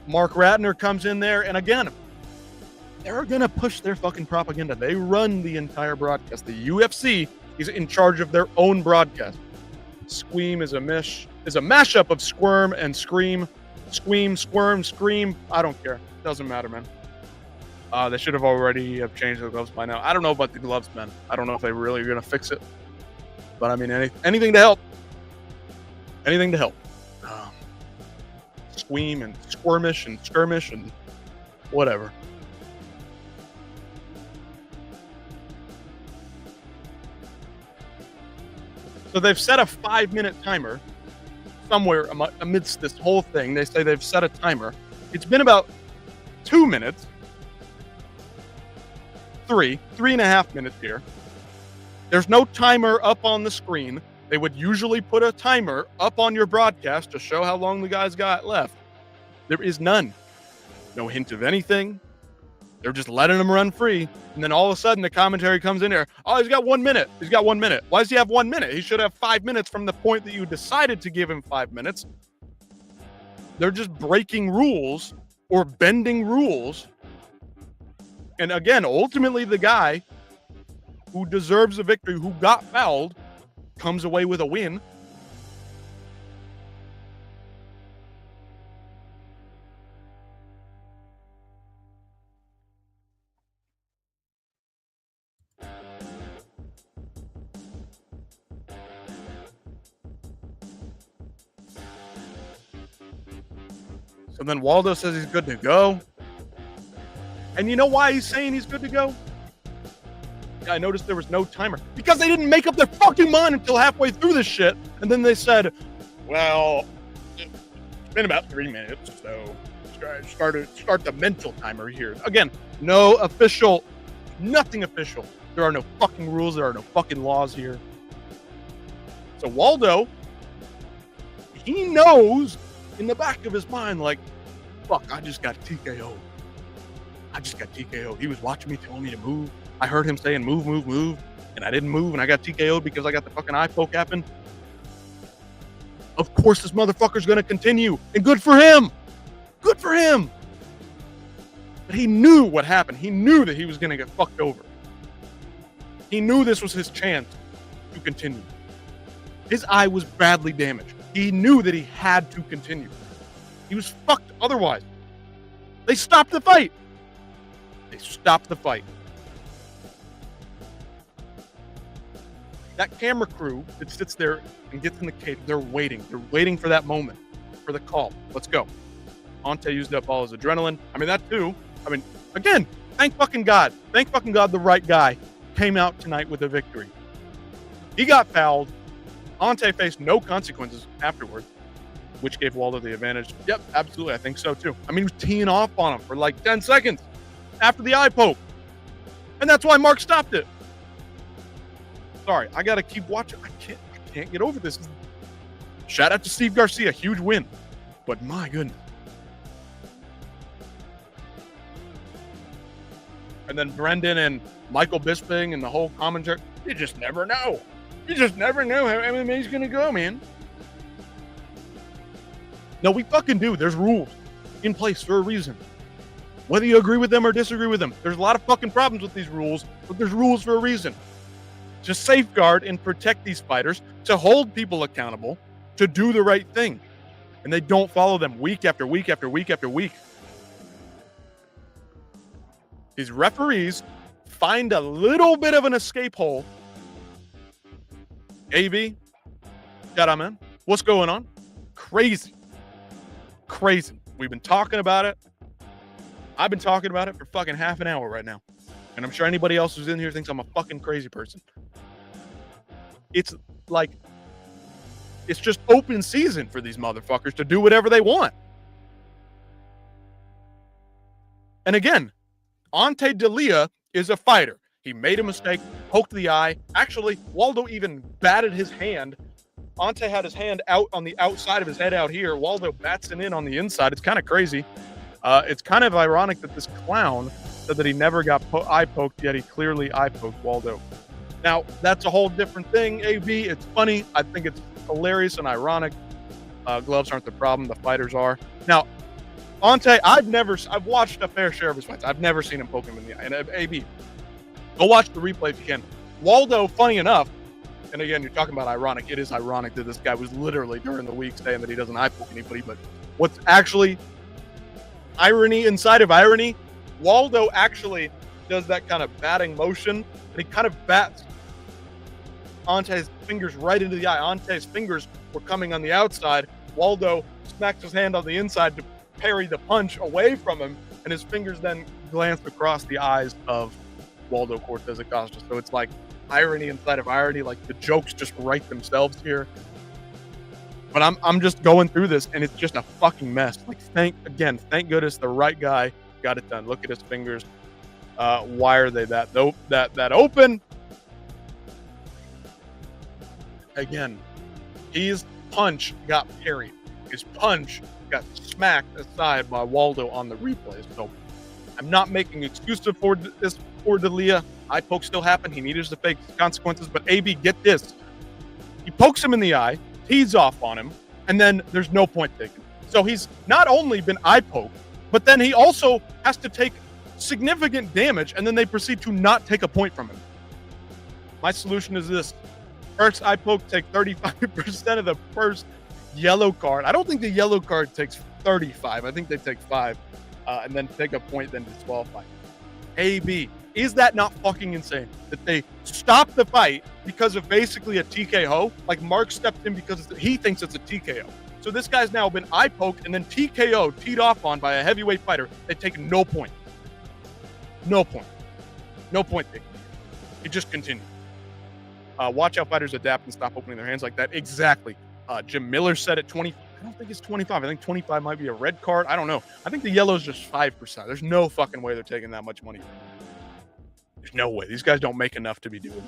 Mark Ratner comes in there, and again, they're going to push their fucking propaganda. They run the entire broadcast. The UFC is in charge of their own broadcast. Squeam is a mashup of squirm and scream. Squeam, squirm, scream. I don't care. Doesn't matter, man. They should have already have changed the gloves by now. I don't know about the gloves, man. I don't know if they really are going to fix it. But I mean, anything to help. Anything to help. Squeam and squirmish and skirmish and whatever. So they've set a 5-minute timer somewhere amidst this whole thing. They say they've set a timer. It's been about 2 minutes, 3.5 minutes here. There's no timer up on the screen. They would usually put a timer up on your broadcast to show how long the guy's got left. There is none. No hint of anything. They're just letting him run free. And then all of a sudden the commentary comes in there. Oh, he's got 1 minute. He's got 1 minute. Why does he have 1 minute? He should have 5 minutes from the point that you decided to give him 5 minutes. They're just breaking rules or bending rules. And again, ultimately the guy who deserves the victory, who got fouled, comes away with a win. So then Waldo says he's good to go. And you know why he's saying he's good to go? I noticed there was no timer. Because they didn't make up their fucking mind until halfway through this shit. And then they said, well, it's been about 3 minutes, so start the mental timer here. Again, no official, nothing official. There are no fucking rules. There are no fucking laws here. So Waldo, he knows in the back of his mind, like, fuck, I just got TKO'd. I just got TKO'd. He was watching me, telling me to move. I heard him saying, move, move, move. And I didn't move, and I got TKO'd because I got the fucking eye poke happen. Of course, this motherfucker's going to continue. And good for him. Good for him. But he knew what happened. He knew that he was going to get fucked over. He knew this was his chance to continue. His eye was badly damaged. He knew that he had to continue. He was fucked otherwise. They stopped the fight. They stopped the fight. That camera crew that sits there and gets in the cage, they're waiting. They're waiting for that moment, for the call. Let's go. Ante used up all his adrenaline. I mean, that too. I mean, again, thank fucking God. Thank fucking God the right guy came out tonight with a victory. He got fouled. Ante faced no consequences afterward, which gave Waldo the advantage. Yep, absolutely. I think so too. I mean, he was teeing off on him for like 10 seconds after the eye poke. And that's why Mark stopped it. Sorry, I got to keep watching. I can't get over this. Shout out to Steve Garcia. Huge win. But my goodness. And then Brendan and Michael Bisping and the whole commentary. You just never know. You just never know how MMA's going to go, man. No, we fucking do. There's rules in place for a reason. Whether you agree with them or disagree with them, there's a lot of fucking problems with these rules, but there's rules for a reason. To safeguard and protect these fighters, to hold people accountable, to do the right thing. And they don't follow them week after week after week after week. These referees find a little bit of an escape hole. AB, shout out, man. What's going on? Crazy. Crazy. We've been talking about it. I've been talking about it for fucking half an hour right now. And I'm sure anybody else who's in here thinks I'm a fucking crazy person. It's like, it's just open season for these motherfuckers to do whatever they want. And again, Ante D'Elia is a fighter. He made a mistake, poked the eye. Actually, Waldo even batted his hand. Ante had his hand out on the outside of his head out here. Waldo bats it in on the inside. It's kind of crazy. It's kind of ironic that this clown said that he never got eye poked, yet he clearly eye poked Waldo. Now, that's a whole different thing, AB. It's funny. I think it's hilarious and ironic. Gloves aren't the problem. The fighters are. Now, Ante, I've watched a fair share of his fights. I've never seen him poke him in the eye. And AB, go watch the replay if you can. Waldo, funny enough, and again, you're talking about ironic. It is ironic that this guy was literally during the week saying that he doesn't eye poke anybody. But what's actually irony inside of irony, Waldo actually does that kind of batting motion, and he kind of bats Ante's fingers right into the eye. Ante's fingers were coming on the outside. Waldo smacks his hand on the inside to parry the punch away from him, and his fingers then glance across the eyes of Waldo Cortez Acosta. So it's like irony inside of irony. Like the jokes just write themselves here. But I'm just going through this, and it's just a fucking mess. Like thank goodness the right guy got it done. Look at his fingers. Why are they that open? Again, his punch got parried. His punch got smacked aside by Waldo on the replay. So I'm not making excuses for this for D'Elia. Eye poke still happened. He needed to face consequences. But AB, get this. He pokes him in the eye, tees off on him, and then there's no point taken. So he's not only been eye poked, but then he also has to take significant damage, and then they proceed to not take a point from him. My solution is this. First eye poke, take 35% of the first yellow card. I don't think the yellow card takes 35. I think they take 5. And then take a point, then disqualify. AB, is that not fucking insane? That they stop the fight because of basically a TKO? Like Mark stepped in because he thinks it's a TKO. So this guy's now been eye poked and then TKO, teed off on by a heavyweight fighter. They take no point. No point. No point taken. It just continues. Watch how fighters adapt and stop opening their hands like that. Exactly. Jim Miller said at 20. I don't think it's 25. I think 25 might be a red card. I don't know. I think the yellow is just 5%. There's no fucking way they're taking that much money. There's no way. These guys don't make enough to be doing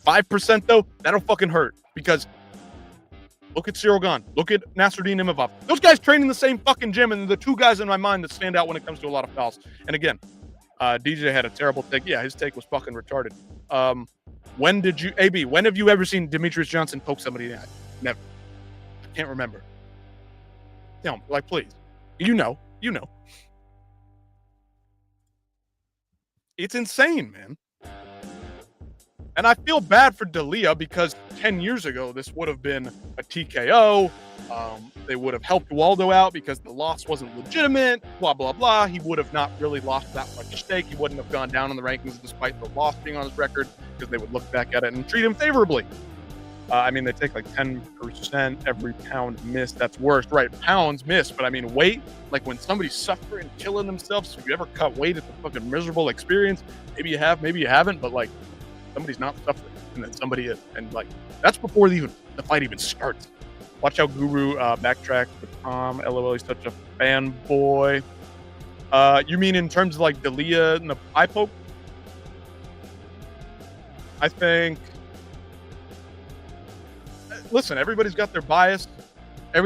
that. 5% though, that'll fucking hurt. Because look at Cyril Gane. Look at Nasruddin Imavov. Those guys train in the same fucking gym, and the two guys in my mind that stand out when it comes to a lot of fouls. And again, DJ had a terrible take. Yeah, his take was fucking retarded. When have you ever seen Demetrius Johnson poke somebody in the eye? Never. I can't remember. Tell me, like, please. You know. It's insane, man. And I feel bad for D'Elia because 10 years ago, this would have been a TKO. They would have helped Waldo out because the loss wasn't legitimate, blah, blah, blah. He would have not really lost that much stake. He wouldn't have gone down in the rankings despite the loss being on his record because they would look back at it and treat him favorably. I mean, they take like 10% every pound missed. That's worse, right? Pounds missed. But I mean, weight, like when somebody's suffering, killing themselves, if you ever cut weight, it's a fucking miserable experience. Maybe you have, maybe you haven't, but like somebody's not suffering and then somebody is. And like, that's before the fight even starts. Watch how Guru backtracks with Tom. LOL, he's such a fanboy. You mean in terms of like D'Elia and the eye poke? I think. Listen, everybody's got their bias. I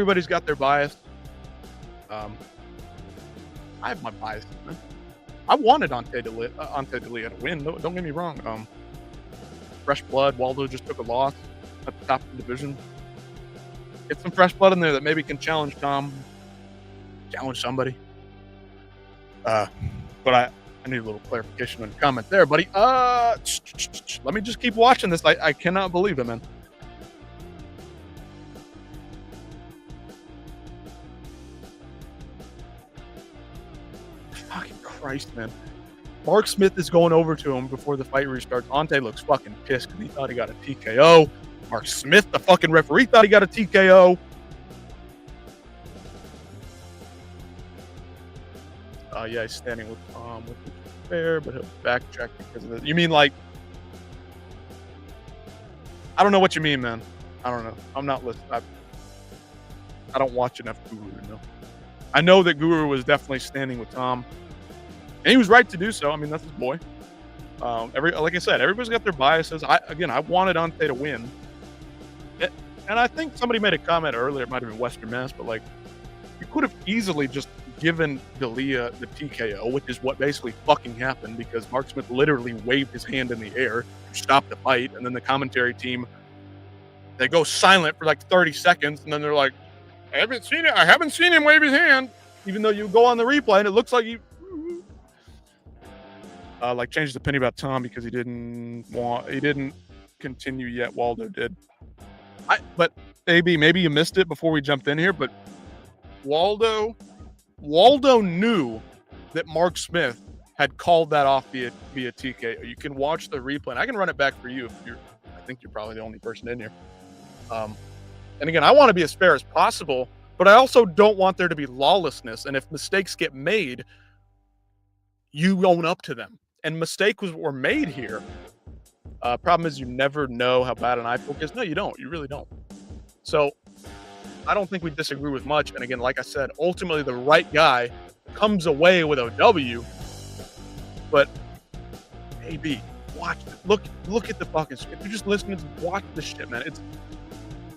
have my bias, man. I wanted Ante D'Elia to win. Don't get me wrong. Fresh blood. Waldo just took a loss at the top of the division. Get some fresh blood in there that maybe can challenge Tom. Challenge somebody. But I need a little clarification on the comment there, buddy. Let me just keep watching this. I cannot believe it, man. Fucking Christ, man. Mark Smith is going over to him before the fight restarts. Ante looks fucking pissed because he thought he got a TKO. Mark Smith, the fucking referee, thought he got a TKO. Yeah, he's standing with Tom, which is fair, but he'll backtrack because of this. You mean like... I don't know what you mean, man. I don't know. I'm not listening. I don't watch enough Guru to know. I know that Guru was definitely standing with Tom. And he was right to do so. I mean, that's his boy. Like I said, everybody's got their biases. I wanted Ante to win. And I think somebody made a comment earlier, it might have been Western Mass, but like, you could have easily just given D'Elia the TKO, which is what basically fucking happened because Mark Smith literally waved his hand in the air to stop the fight. And then the commentary team, they go silent for like 30 seconds. And then they're like, I haven't seen him wave his hand, even though you go on the replay and it looks like he changed the opinion about Tom because he didn't continue yet. Waldo did. But maybe you missed it before we jumped in here, but Waldo knew that Mark Smith had called that off via TKO. You can watch the replay, and I can run it back for you I think you're probably the only person in here. And again, I want to be as fair as possible, but I also don't want there to be lawlessness. And if mistakes get made, you own up to them. And mistakes were made here. Problem is you never know how bad an eye poke is. No, you don't. You really don't. So I don't think we disagree with much. And again, like I said, ultimately the right guy comes away with a W. But AB, watch it. Look at the fucking. If you're just listening, watch this shit, man.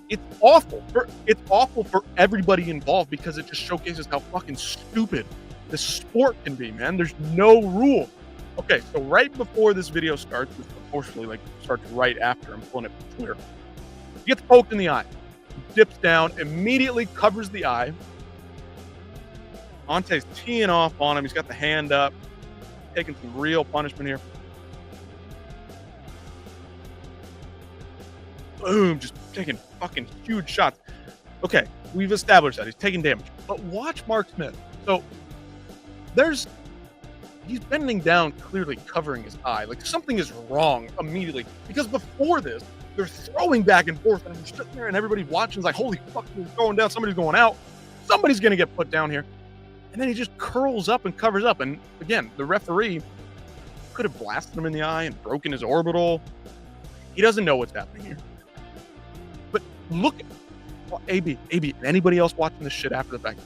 It's awful. It's awful for everybody involved because it just showcases how fucking stupid this sport can be, man. There's no rule. Okay, so right before this video starts, which unfortunately like starts right after, I'm pulling it from Twitter. He gets poked in the eye. He dips down, immediately covers the eye. Ante's teeing off on him. He's got the hand up, taking some real punishment here. Boom, just taking fucking huge shots. Okay, we've established that he's taking damage. But watch Mark Smith. So he's bending down, clearly covering his eye. Like something is wrong immediately. Because before this, they're throwing back and forth, and we're sitting there and everybody's watching. It's like, holy fuck, he's going down, somebody's going out. Somebody's gonna get put down here. And then he just curls up and covers up. And again, the referee could have blasted him in the eye and broken his orbital. He doesn't know what's happening here. But look at AB, anybody else watching this shit after the fact,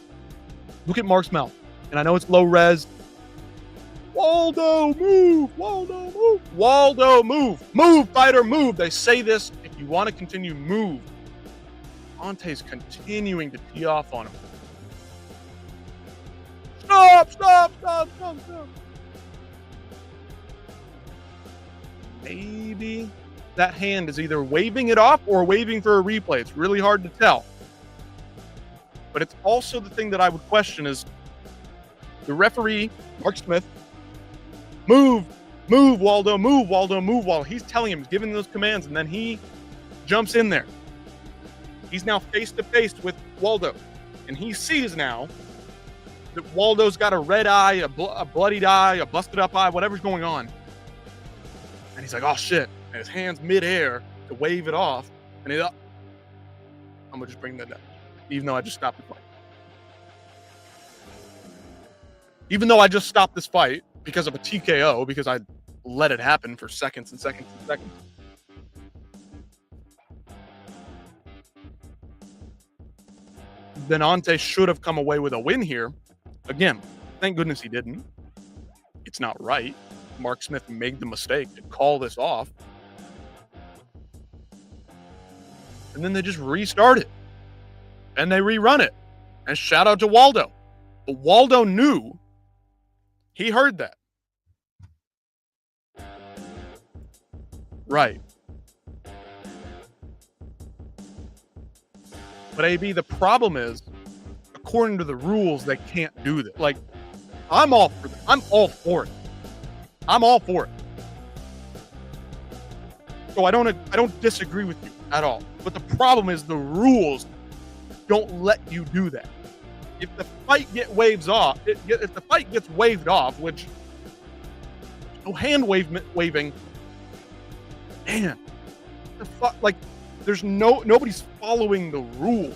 look at Mark's mouth. And I know it's low res. Waldo, move! Waldo, move! Waldo, move! Move, fighter, move! They say this. If you want to continue, move. Ante's continuing to tee off on him. Stop! Maybe that hand is either waving it off or waving for a replay. It's really hard to tell. But it's also the thing that I would question is the referee, Mark Smith, move, Waldo, move, Waldo, move, Waldo. He's telling him, he's giving those commands, and then he jumps in there. He's now face to face with Waldo, and he sees now that Waldo's got a red eye, a bloodied eye, a busted up eye, whatever's going on. And he's like, oh shit. And his hand's midair to wave it off. And I'm gonna just bring that down. Even though I just stopped the fight. Even though I just stopped this fight because of a TKO, because I let it happen for seconds and seconds and seconds. Then Ante should have come away with a win here. Again, thank goodness he didn't. It's not right. Mark Smith made the mistake to call this off. And then they just restart it. And they rerun it. And shout out to Waldo. But Waldo knew. He heard that. Right. But AB, the problem is, according to the rules, they can't do that. Like, I'm all for it. I'm all for it. So I don't disagree with you at all. But the problem is the rules don't let you do that. If the fight waves off, if the fight gets waved off, which no hand waving, man, the fuck, like there's nobody's following the rule.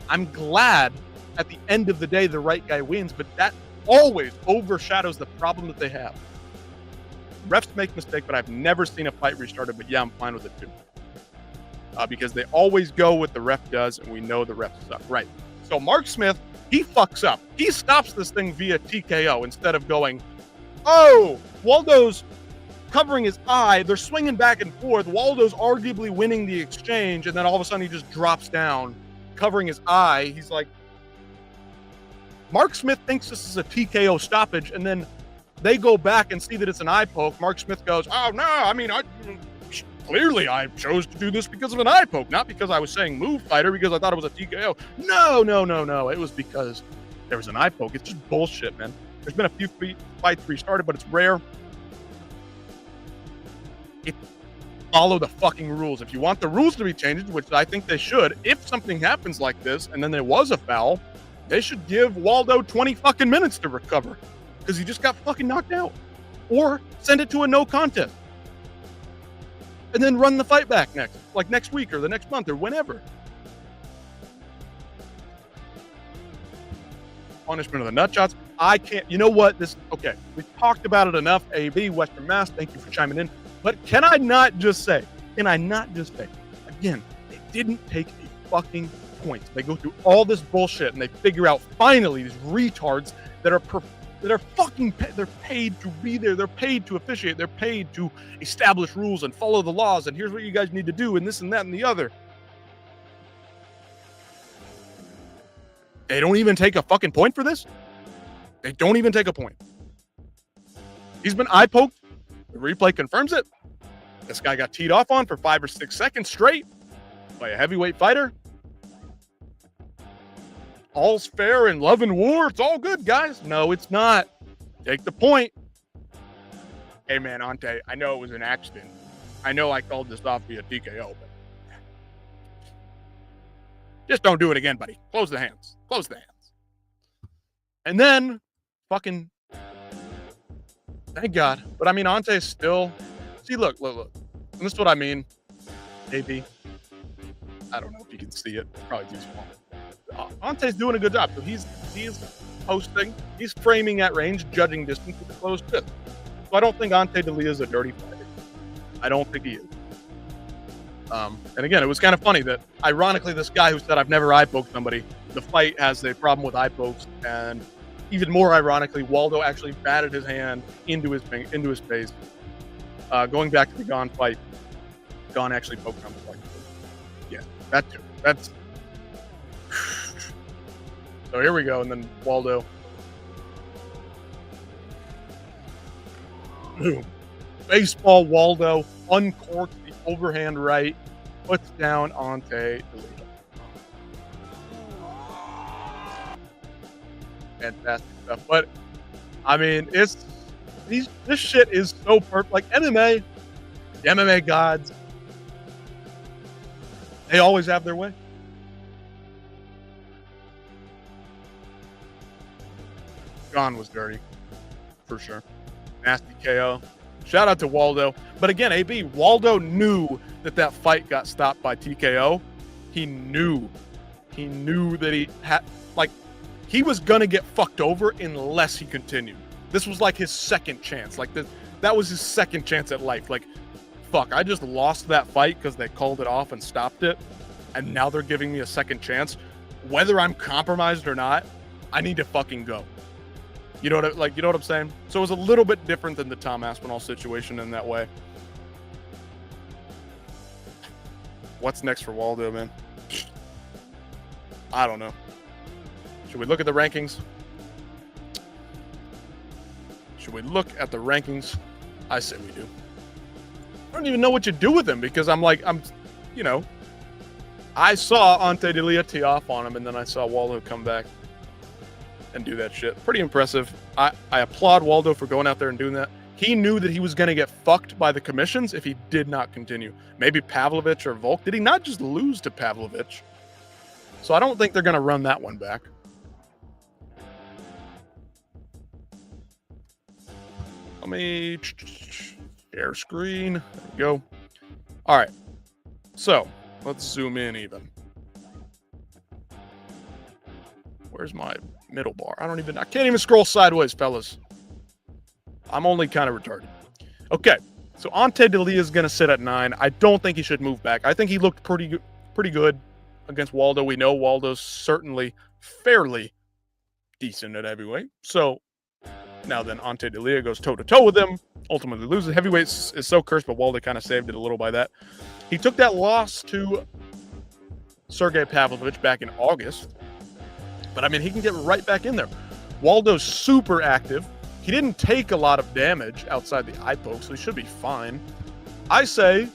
I'm glad at the end of the day the right guy wins, but that always overshadows the problem that they have. Refs make mistakes, but I've never seen a fight restarted. But yeah, I'm fine with it too. Because they always go what the ref does, and we know the refs suck. Right. So Mark Smith, he fucks up. He stops this thing via TKO instead of going, oh, Waldo's covering his eye. They're swinging back and forth. Waldo's arguably winning the exchange, and then all of a sudden he just drops down, covering his eye. He's like, Mark Smith thinks this is a TKO stoppage, and then they go back and see that it's an eye poke. Mark Smith goes, oh, no, I mean, clearly I chose to do this because of an eye poke, not because I was saying move, fighter, because I thought it was a TKO. No. It was because there was an eye poke. It's just bullshit, man. There's been a few fights restarted, but it's rare. Follow the fucking rules. If you want the rules to be changed, which I think they should, if something happens like this and then there was a foul, they should give Waldo 20 fucking minutes to recover because he just got fucking knocked out. Or send it to a no contest. And then run the fight back next week or the next month or whenever. Punishment of the nut shots. I can't. You know what? Okay. We talked about it enough. AB, Western Mass, thank you for chiming in. But can I not just say, again, they didn't take a fucking point. They go through all this bullshit and they figure out finally these retards that are they're paid to be there. They're paid to officiate. They're paid to establish rules and follow the laws. And here's what you guys need to do and this and that and the other. They don't even take a fucking point for this. They don't even take a point. He's been eye poked. The replay confirms it. This guy got teed off on for 5 or 6 seconds straight by a heavyweight fighter. All's fair in love and war. It's all good, guys. No, it's not. Take the point. Hey, man, Ante, I know it was an accident. I know I called this off via TKO, but just don't do it again, buddy. Close the hands. Close the hands. And then, fucking, thank God. But I mean, Ante still. See, look. And this is what I mean. AB. I don't know if you can see it. Probably too small. Ante's doing a good job. So he's posting. He's framing at range, judging distance with a closed fist. So I don't think Ante D'Elia is a dirty fighter. I don't think he is. And again, it was kind of funny that, ironically, this guy who said I've never eye poked somebody, the fight has a problem with eye pokes, and even more ironically, Waldo actually batted his hand into his face. Going back to the Gon fight, Gon actually poked him like, yeah, that too. That's so here we go, and then Waldo. Boom. Baseball Waldo uncorks the overhand right, puts down Ante D'Elia. Fantastic stuff. But I mean, this shit is so perfect. Like MMA, the MMA gods, they always have their way. Gon was dirty, for sure. Nasty KO. Shout out to Waldo. But again, AB, Waldo knew that fight got stopped by TKO. He knew that he had, like, he was going to get fucked over unless he continued. This was like his second chance. Like, that was his second chance at life. Like, fuck, I just lost that fight because they called it off and stopped it. And now they're giving me a second chance. Whether I'm compromised or not, I need to fucking go. You know what I'm saying? So it was a little bit different than the Tom Aspinall situation in that way. What's next for Waldo, man? I don't know. Should we look at the rankings? I say we do. I don't even know what you do with him because I saw Ante D'Elia tee off on him, and then I saw Waldo come back and do that shit. Pretty impressive. I applaud Waldo for going out there and doing that. He knew that he was going to get fucked by the commissions if he did not continue. Maybe Pavlovich or Volk. Did he not just lose to Pavlovich? So I don't think they're going to run that one back. Let me share screen. There we go. All right. So let's zoom in even. Where's my middle bar? I can't even scroll sideways, fellas. I'm only kind of retarded. Okay, so Ante D'Elia is going to sit at 9. I don't think he should move back. I think he looked pretty good against Waldo. We know Waldo's certainly fairly decent at heavyweight. So now then Ante D'Elia goes toe-to-toe with him, ultimately loses. Heavyweight is so cursed, but Waldo kind of saved it a little by that. He took that loss to Sergey Pavlovich back in August. But, I mean, he can get right back in there. Waldo's super active. He didn't take a lot of damage outside the eye poke, so he should be fine. I say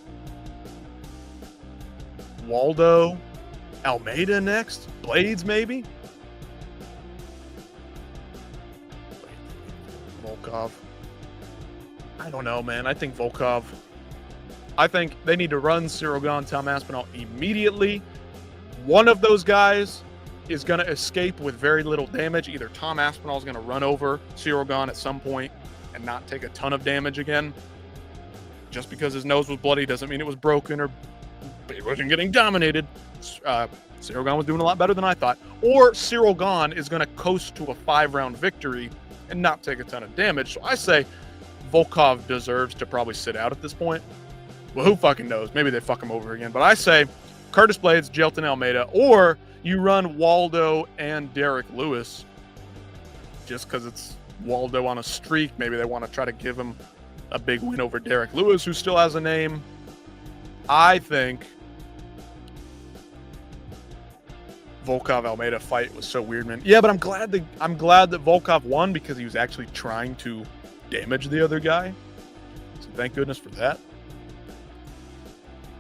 Waldo, Almeida next. Blades, maybe. Volkov. I don't know, man. I think Volkov. I think they need to run Cyril Gane, Tom Aspinall immediately. One of those guys is going to escape with very little damage. Either Tom Aspinall is going to run over Cyril Gane at some point and not take a ton of damage again. Just because his nose was bloody doesn't mean it was broken or but he wasn't getting dominated. Cyril Gane was doing a lot better than I thought. Or Cyril Gane is going to coast to a 5-round victory and not take a ton of damage. So I say Volkov deserves to probably sit out at this point. Well, who fucking knows? Maybe they fuck him over again. But I say Curtis Blades, Jailton Almeida, or you run Waldo and Derek Lewis just because it's Waldo on a streak. Maybe they want to try to give him a big win over Derek Lewis, who still has a name. I think Volkov Almeida fight was so weird, man. Yeah, but I'm glad that Volkov won because he was actually trying to damage the other guy. So thank goodness for that.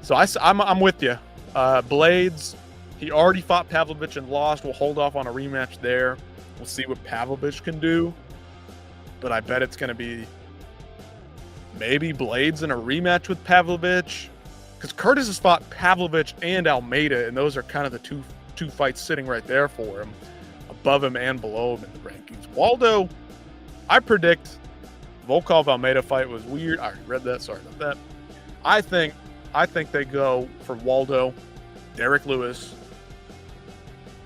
So I'm with you. Blades, he already fought Pavlovich and lost. We'll hold off on a rematch there. We'll see what Pavlovich can do. But I bet it's going to be maybe Blades in a rematch with Pavlovich. Because Curtis has fought Pavlovich and Almeida, and those are kind of the two fights sitting right there for him, above him and below him in the rankings. Waldo, I predict Volkov Almeida fight was weird. I already read that. Sorry about that. I think they go for Waldo, Derek Lewis,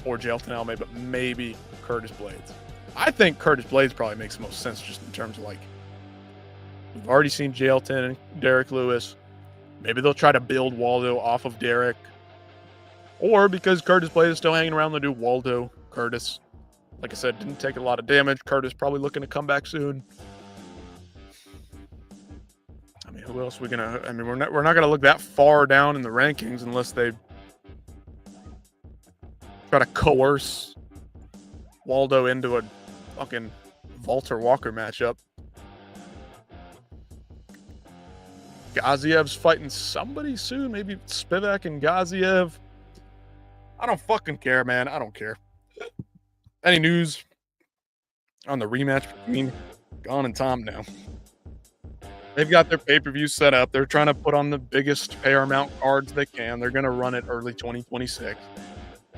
or Jailton Almeida, but maybe Curtis Blades. I think Curtis Blades probably makes the most sense just in terms of like, we've already seen Jailton and Derek Lewis. Maybe they'll try to build Waldo off of Derek. Or because Curtis Blades is still hanging around, they'll do Waldo, Curtis. Like I said, didn't take a lot of damage. Curtis probably looking to come back soon. I mean, who else are we gonna? I mean, we're not gonna look that far down in the rankings unless they try to coerce Waldo into a fucking Walter Walker matchup. Gaziev's fighting somebody soon. Maybe Spivak and Gaziev. I don't fucking care, man. I don't care. Any news on the rematch between Gane and Tom now? They've got their pay-per-view set up. They're trying to put on the biggest Paramount cards they can. They're going to run it early 2026.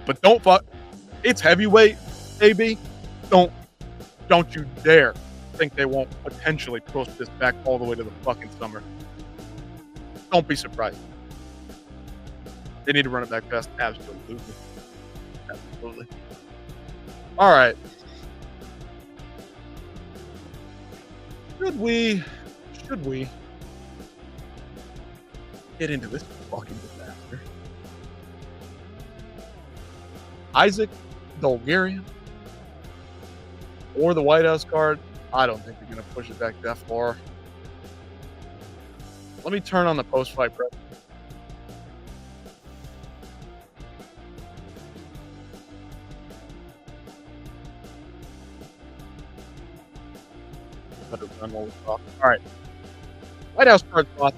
But don't fuck. It's heavyweight, AB. Don't you dare think they won't potentially push this back all the way to the fucking summer. Don't be surprised. They need to run it back fast. Absolutely. Absolutely. All right. Should we get into this fucking disaster? Isaac Bulgarian or the White House card? I don't think they're going to push it back that far. Let me turn on the post-fight press. All right. White House card thoughts.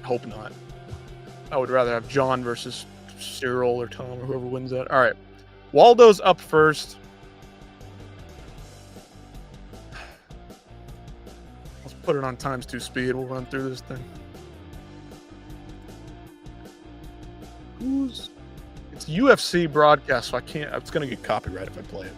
I hope not. I would rather have John versus Cyril or Tom or whoever wins that. All right. Waldo's up first. Let's put it on ×2 speed. We'll run through this thing. It's UFC broadcast, so I can't. It's going to get copyright if I play it.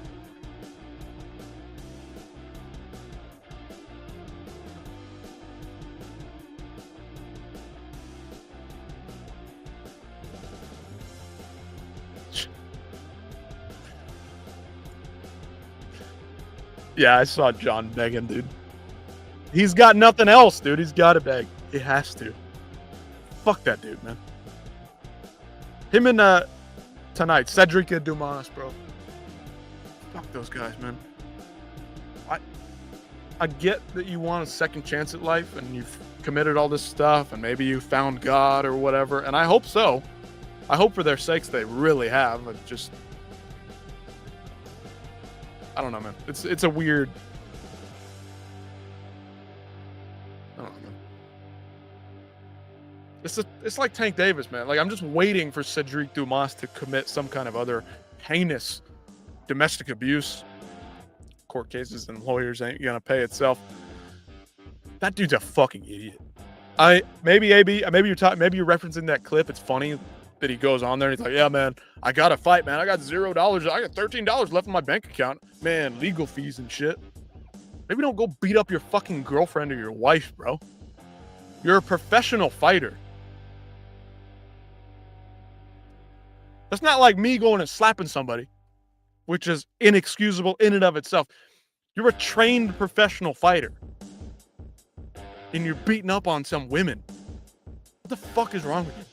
Yeah, I saw John begging, dude. He's got nothing else, dude. He's got to beg. He has to. Fuck that dude, man. Him and tonight, Cedric Dumas, bro. Fuck those guys, man. I get that you want a second chance at life and you've committed all this stuff and maybe you found God or whatever, and I hope so. I hope for their sakes they really have. I don't know, man. It's a weird. I don't know, man. It's like Tank Davis, man. Like, I'm just waiting for Cedric Dumas to commit some kind of other heinous domestic abuse. Court cases and lawyers ain't gonna pay itself. That dude's a fucking idiot. Maybe you're referencing that clip. It's funny that he goes on there and he's like, yeah, man, I got to fight, man. I got $0. I got $13 left in my bank account. Man, legal fees and shit. Maybe don't go beat up your fucking girlfriend or your wife, bro. You're a professional fighter. That's not like me going and slapping somebody, which is inexcusable in and of itself. You're a trained professional fighter, and you're beating up on some women. What the fuck is wrong with you?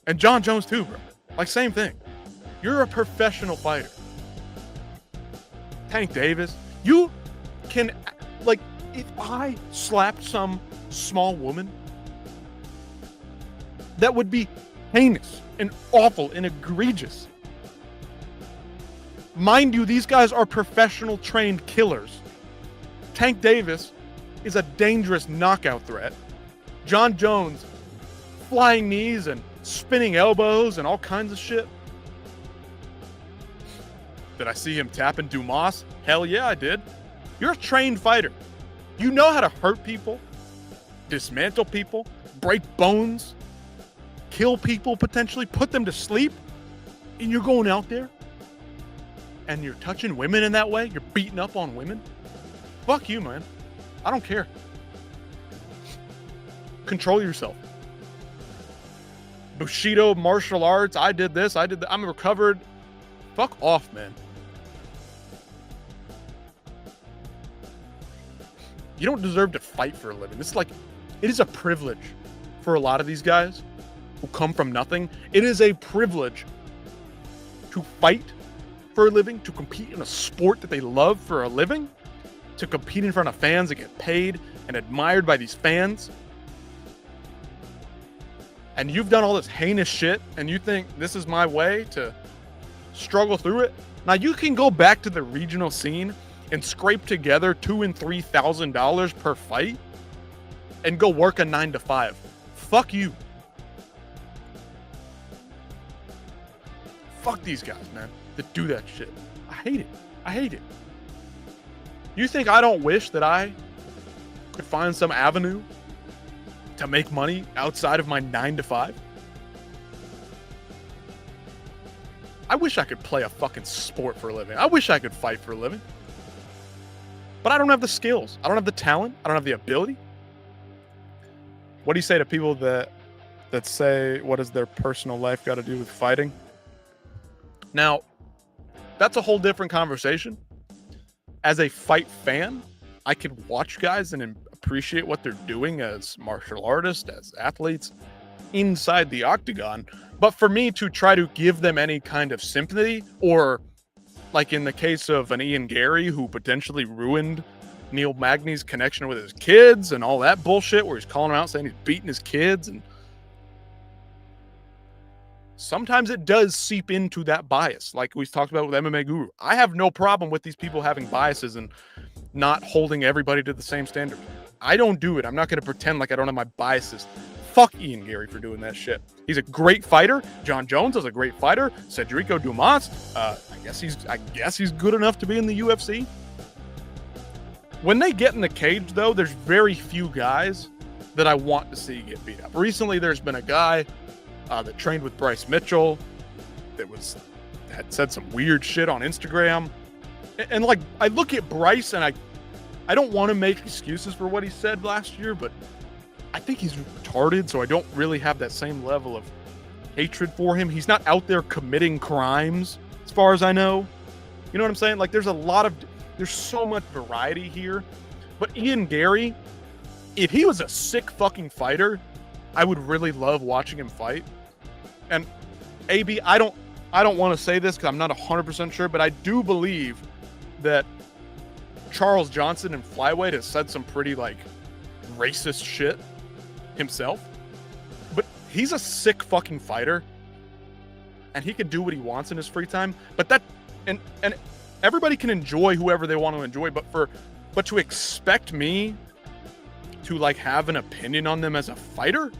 And John Jones too, bro. Like, same thing. You're a professional fighter. Tank Davis, you can, like, if I slapped some small woman, that would be heinous and awful and egregious. Mind you, these guys are professional trained killers. Tank Davis is a dangerous knockout threat. John Jones, flying knees and spinning elbows and all kinds of shit. Did I see him tapping Dumas? Hell yeah, I did. You're a trained fighter. You know how to hurt people, dismantle people, break bones, kill people potentially, put them to sleep, and you're going out there and you're touching women in that way? You're beating up on women? Fuck you, man. I don't care. Control yourself. Bushido martial arts, I did this, I did that, I'm recovered. Fuck off, man. You don't deserve to fight for a living. It's like, it is a privilege for a lot of these guys who come from nothing. It is a privilege to fight for a living, to compete in a sport that they love for a living, to compete in front of fans and get paid and admired by these fans. And you've done all this heinous shit and you think this is my way to struggle through it? Now you can go back to the regional scene and scrape together $2,000 and $3,000 per fight and go work a 9 to 5. Fuck you. Fuck these guys, man, that do that shit. I hate it. I hate it. You think I don't wish that I could find some avenue to make money outside of my 9 to 5? I wish I could play a fucking sport for a living. I wish I could fight for a living. But I don't have the skills. I don't have the talent. I don't have the ability. What do you say to people that say, what does their personal life got to do with fighting? Now, that's a whole different conversation. As a fight fan, I could watch guys and appreciate what they're doing as martial artists, as athletes inside the octagon. But for me to try to give them any kind of sympathy, or like in the case of an Ian Gary who potentially ruined Neil Magny's connection with his kids and all that bullshit where he's calling him out saying he's beating his kids, and sometimes it does seep into that bias, like we talked about with MMA Guru. I have no problem with these people having biases and not holding everybody to the same standard. I don't do it. I'm not going to pretend like I don't have my biases. Fuck Ian Gary for doing that shit. He's a great fighter. John Jones is a great fighter. Cedrico Dumas, I guess he's good enough to be in the UFC. When they get in the cage, though, there's very few guys that I want to see get beat up. Recently, there's been a guy that trained with Bryce Mitchell that had said some weird shit on Instagram. And like, I look at Bryce and I don't want to make excuses for what he said last year, but I think he's retarded, so I don't really have that same level of hatred for him. He's not out there committing crimes, as far as I know. You know what I'm saying? Like, there's so much variety here. But Ian Gary, if he was a sick fucking fighter, I would really love watching him fight. And AB, I don't want to say this because I'm not 100% sure, but I do believe that Charles Johnson in flyweight has said some pretty like racist shit himself. But he's a sick fucking fighter, and he can do what he wants in his free time. But that and everybody can enjoy whoever they want to enjoy, but to expect me to like have an opinion on them as a fighter,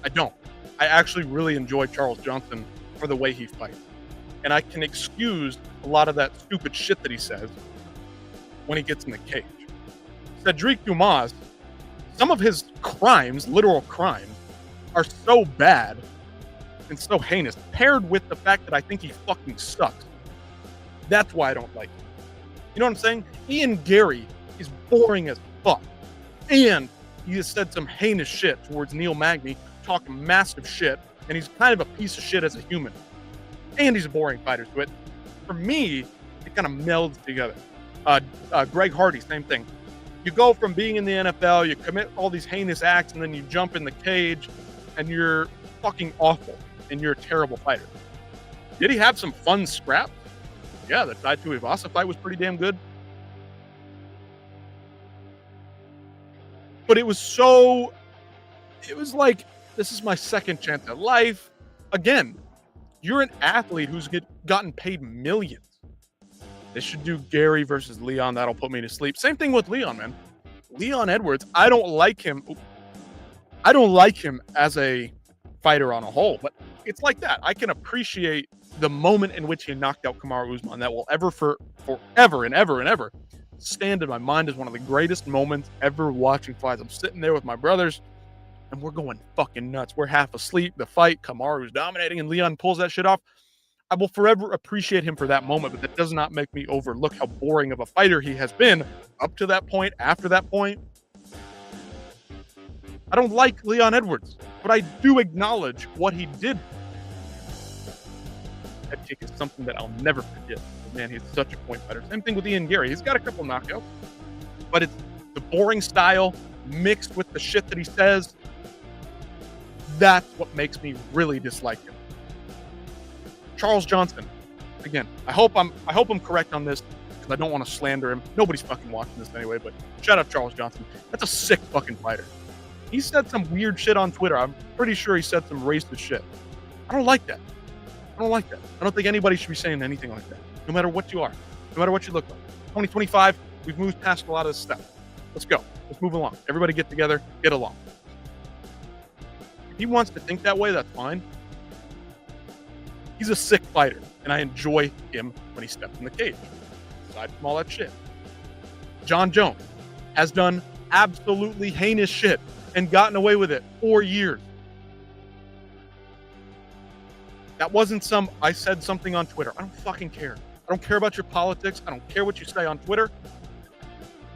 I don't. I actually really enjoy Charles Johnson for the way he fights. And I can excuse a lot of that stupid shit that he says when he gets in the cage. Cedric Dumas, some of his crimes, literal crimes, are so bad and so heinous, paired with the fact that I think he fucking sucks. That's why I don't like him. You know what I'm saying? Ian Gary is boring as fuck. And he has said some heinous shit towards Neil Magny, talk massive shit, and he's kind of a piece of shit as a human. And he's a boring fighter, so for me, it kind of melds together. Greg Hardy, same thing. You go from being in the NFL, you commit all these heinous acts, and then you jump in the cage, and you're fucking awful, and you're a terrible fighter. Did he have some fun scraps? Yeah, the Tai Tuivasa fight was pretty damn good. But it was like, this is my second chance at life. Again, you're an athlete who's gotten paid millions. They should do Gary versus Leon. That'll put me to sleep. Same thing with Leon, man. Leon Edwards, I don't like him. I don't like him as a fighter on a whole, but it's like that. I can appreciate the moment in which he knocked out Kamaru Usman. That will forever and ever stand in my mind as one of the greatest moments ever watching fights. I'm sitting there with my brothers, and we're going fucking nuts. We're half asleep. The fight, Kamaru's dominating, and Leon pulls that shit off. I will forever appreciate him for that moment, but that does not make me overlook how boring of a fighter he has been up to that point, after that point. I don't like Leon Edwards, but I do acknowledge what he did. Head kick is something that I'll never forget. Man, he's such a point fighter. Same thing with Ian Gary. He's got a couple knockouts, but it's the boring style mixed with the shit that he says. That's what makes me really dislike him. Charles Johnson. Again, I hope I'm correct on this because I don't want to slander him. Nobody's fucking watching this anyway, but shout out Charles Johnson. That's a sick fucking fighter. He said some weird shit on Twitter. I'm pretty sure he said some racist shit. I don't like that. I don't like that. I don't think anybody should be saying anything like that. No matter what you are. No matter what you look like. 2025, we've moved past a lot of this stuff. Let's go. Let's move along. Everybody get together. Get along. If he wants to think that way, that's fine. He's a sick fighter, and I enjoy him when he steps in the cage. Aside from all that shit. John Jones has done absolutely heinous shit and gotten away with it for years. That wasn't I said something on Twitter. I don't fucking care. I don't care about your politics. I don't care what you say on Twitter.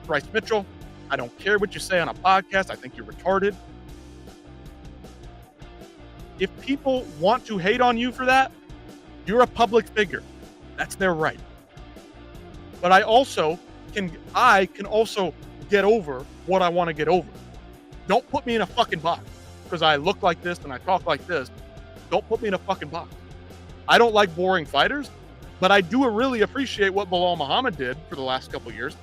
Bryce Mitchell, I don't care what you say on a podcast. I think you're retarded. If people want to hate on you for that, you're a public figure. That's their right. But I can also get over what I want to get over. Don't put me in a fucking box because I look like this and I talk like this. Don't put me in a fucking box. I don't like boring fighters, but I do really appreciate what Bilal Muhammad did for the last couple years.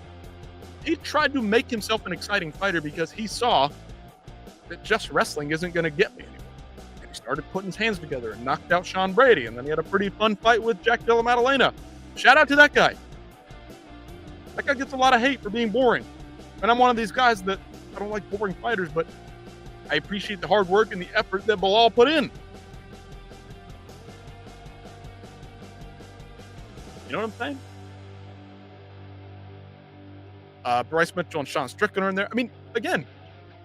He tried to make himself an exciting fighter because he saw that just wrestling isn't going to get me anywhere. And he started putting his hands together and knocked out Sean Brady, and then he had a pretty fun fight with Jack Della Maddalena. Shout out to that guy. That guy gets a lot of hate for being boring. And I'm one of these guys that I don't like boring fighters, but I appreciate the hard work and the effort that Bilal put in. You know what I'm saying? Bryce Mitchell and Sean Strickland are in there. I mean, again,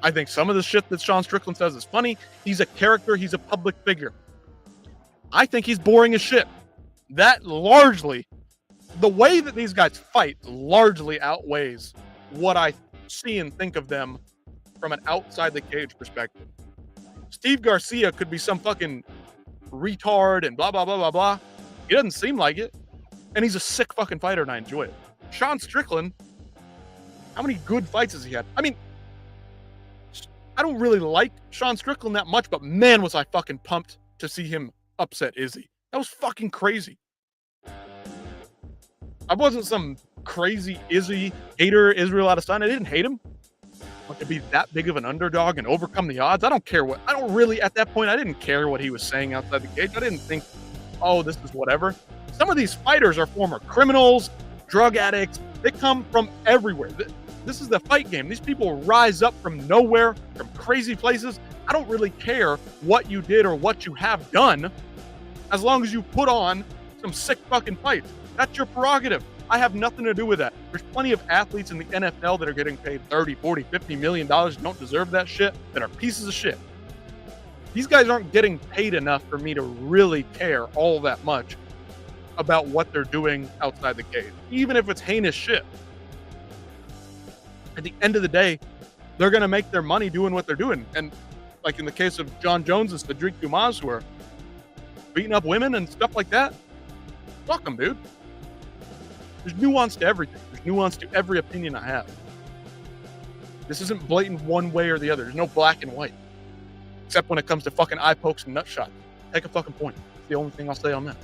I think some of the shit that Sean Strickland says is funny. He's a character. He's a public figure. I think he's boring as shit. That largely, the way that these guys fight largely outweighs what I see and think of them from an outside the cage perspective. Steve Garcia could be some fucking retard and blah, blah, blah, blah, blah. He doesn't seem like it. And he's a sick fucking fighter, and I enjoy it. Sean Strickland, how many good fights has he had? I mean, I don't really like Sean Strickland that much, but man, was I fucking pumped to see him upset Izzy. That was fucking crazy. I wasn't some crazy Izzy hater, Israel Adesanya. I didn't hate him. But to be that big of an underdog and overcome the odds, I don't really, at that point, I didn't care what he was saying outside the cage. I didn't think, oh, this is whatever. Some of these fighters are former criminals, drug addicts. They come from everywhere. This is the fight game. These people rise up from nowhere, from crazy places. I don't really care what you did or what you have done, as long as you put on some sick fucking fights. That's your prerogative. I have nothing to do with that. There's plenty of athletes in the NFL that are getting paid $30, $40, $50 million, don't deserve that shit, that are pieces of shit. These guys aren't getting paid enough for me to really care all that much about what they're doing outside the cage, even if it's heinous shit. At the end of the day, they're going to make their money doing what they're doing. And like in the case of John Jones and Cedric Dumas, who are beating up women and stuff like that. Fuck them, dude. There's nuance to everything. There's nuance to every opinion I have. This isn't blatant one way or the other. There's no black and white. Except when it comes to fucking eye pokes and nut shots. Take a fucking point. That's the only thing I'll say on that.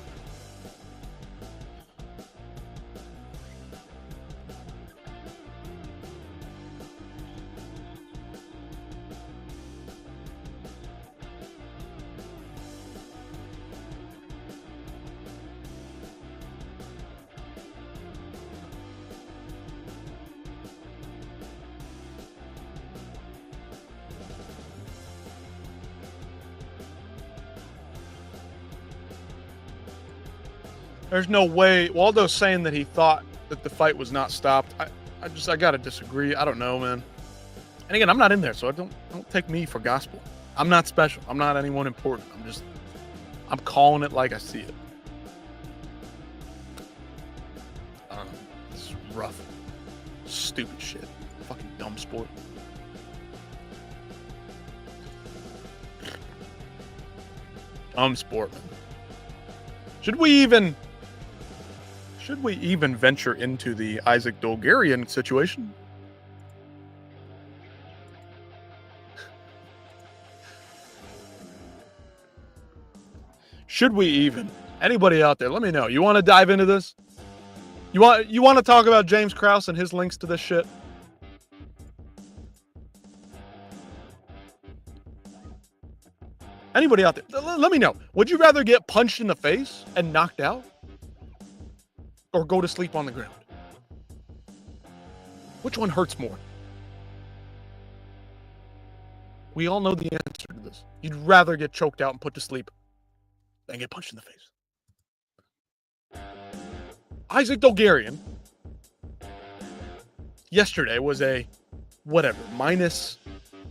There's no way. Waldo's saying that he thought that the fight was not stopped. I gotta disagree. I don't know, man. And again, I'm not in there, so don't take me for gospel. I'm not special. I'm not anyone important. I'm calling it like I see it. I don't know. This is rough. Stupid shit. Fucking dumb sport. Dumb sport, man. Should we even venture into the Isaac Dolgarian situation? Should we even? Anybody out there, let me know. You want to dive into this? You want to talk about James Krause and his links to this shit? Anybody out there, let me know. Would you rather get punched in the face and knocked out, or go to sleep on the ground? Which one hurts more? We all know the answer to this. You'd rather get choked out and put to sleep than get punched in the face. Isaac Dolgarian yesterday was a whatever, minus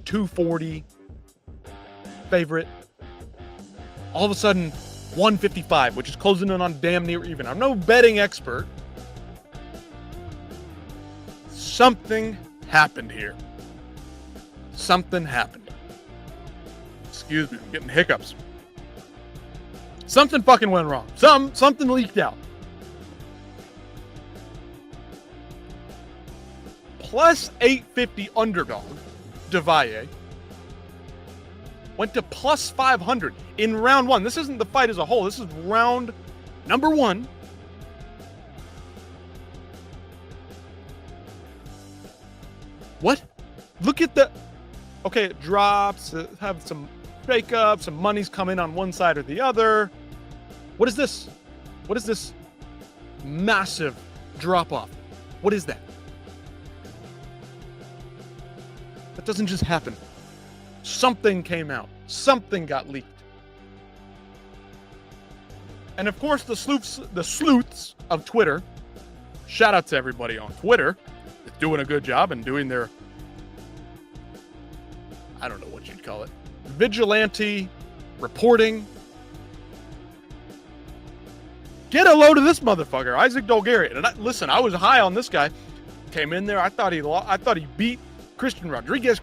240 favorite. All of a sudden, 155, which is closing in on damn near even. I'm no betting expert. Something happened here. Something happened. Excuse me, I'm getting hiccups. Something fucking went wrong. Something leaked out. Plus 850 underdog, Devalle, went to plus 500 in round one. This isn't the fight as a whole. This is round number one. What? Look at the... Okay, it drops. Have some breakup. Some money's coming on one side or the other. What is this? What is this massive drop-off? What is that? That doesn't just happen. Something came out. Something got leaked. And of course, the sleuths of Twitter, shout out to everybody on Twitter, is doing a good job and doing their, I don't know what you'd call it, vigilante reporting. Get a load of this motherfucker, Isaac Dolgarian. And listen, I was high on this guy. Came in there, I thought he beat Christian Rodriguez,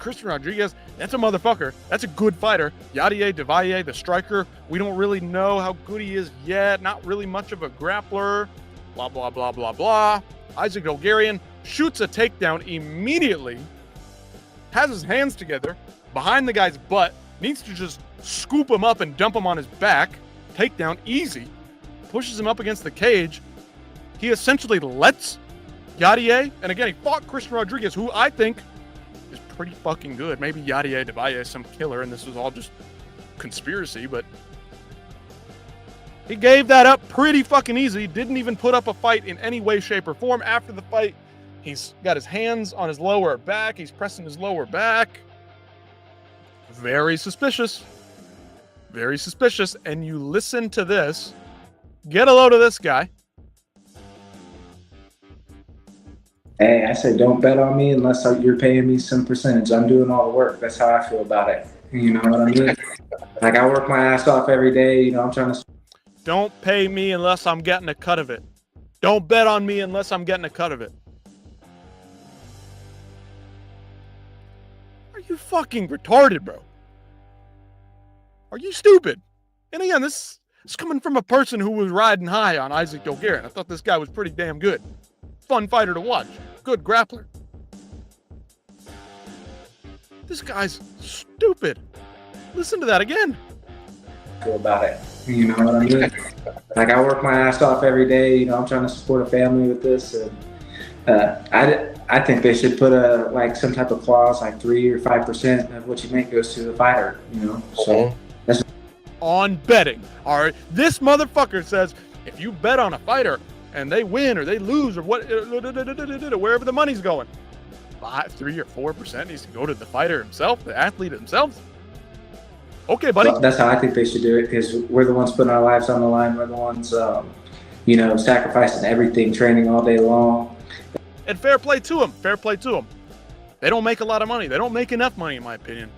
that's a motherfucker. That's a good fighter. Yadier Devalle, the striker, we don't really know how good he is yet. Not really much of a grappler. Blah, blah, blah, blah, blah. Isaac Dolgarian shoots a takedown immediately, has his hands together, behind the guy's butt, needs to just scoop him up and dump him on his back. Takedown, easy. Pushes him up against the cage. He essentially lets Yadier, and again, he fought Christian Rodriguez, who I think is pretty fucking good. Maybe Yadier Devalle is some killer, and this was all just conspiracy, but he gave that up pretty fucking easy. Didn't even put up a fight in any way, shape, or form. After the fight, he's got his hands on his lower back. He's pressing his lower back. Very suspicious. Very suspicious. And you listen to this. Get a load of this guy. Hey, I said, don't bet on me unless you're paying me some percentage. I'm doing all the work. That's how I feel about it. You know what I mean? Like, I work my ass off every day. You know, I'm trying to... Don't pay me unless I'm getting a cut of it. Don't bet on me unless I'm getting a cut of it. Are you fucking retarded, bro? Are you stupid? And again, this is coming from a person who was riding high on Isaac Dolgarian. I thought this guy was pretty damn good. Fun fighter to watch. Good grappler. This guy's stupid. Listen to that again. Feel about it. You know what I mean? Like, I work my ass off every day. You know, I'm trying to support a family with this. And I think they should put some type of clause, like 3 or 5% of what you make goes to the fighter. You know, so that's on betting. All right, this motherfucker says if you bet on a fighter and they win or they lose or what, wherever the money's going, 5, 3, or 4% needs to go to the fighter himself, the athlete himself. Okay, buddy. Well, that's how I think they should do it, because we're the ones putting our lives on the line. We're the ones, sacrificing everything, training all day long. And fair play to them. Fair play to them. They don't make a lot of money. They don't make enough money, in my opinion.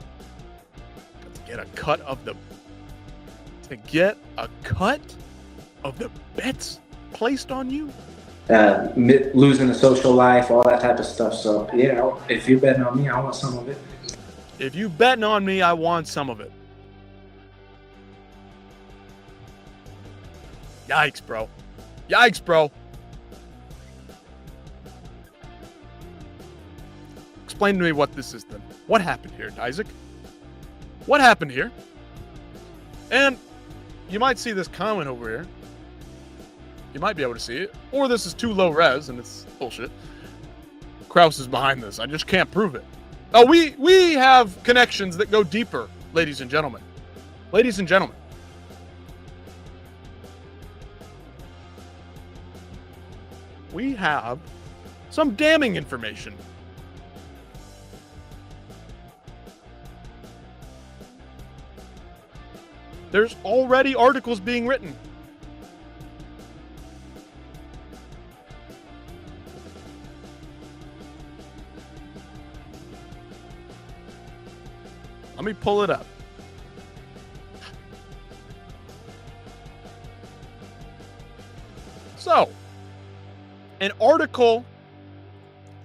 But to get a cut of the bets placed on you, losing a social life, all that type of stuff. So, yeah, if you're betting on me, I want some of it. If you betting on me, I want some of it. Yikes, bro. Yikes, bro. Explain to me what this is then. What happened here, Isaac? What happened here? And you might see this comment over here. You might be able to see it. Or this is too low res and it's bullshit. Krause is behind this. I just can't prove it. Oh, we have connections that go deeper, ladies and gentlemen. Ladies and gentlemen. We have some damning information. There's already articles being written. Let me pull it up. So, an article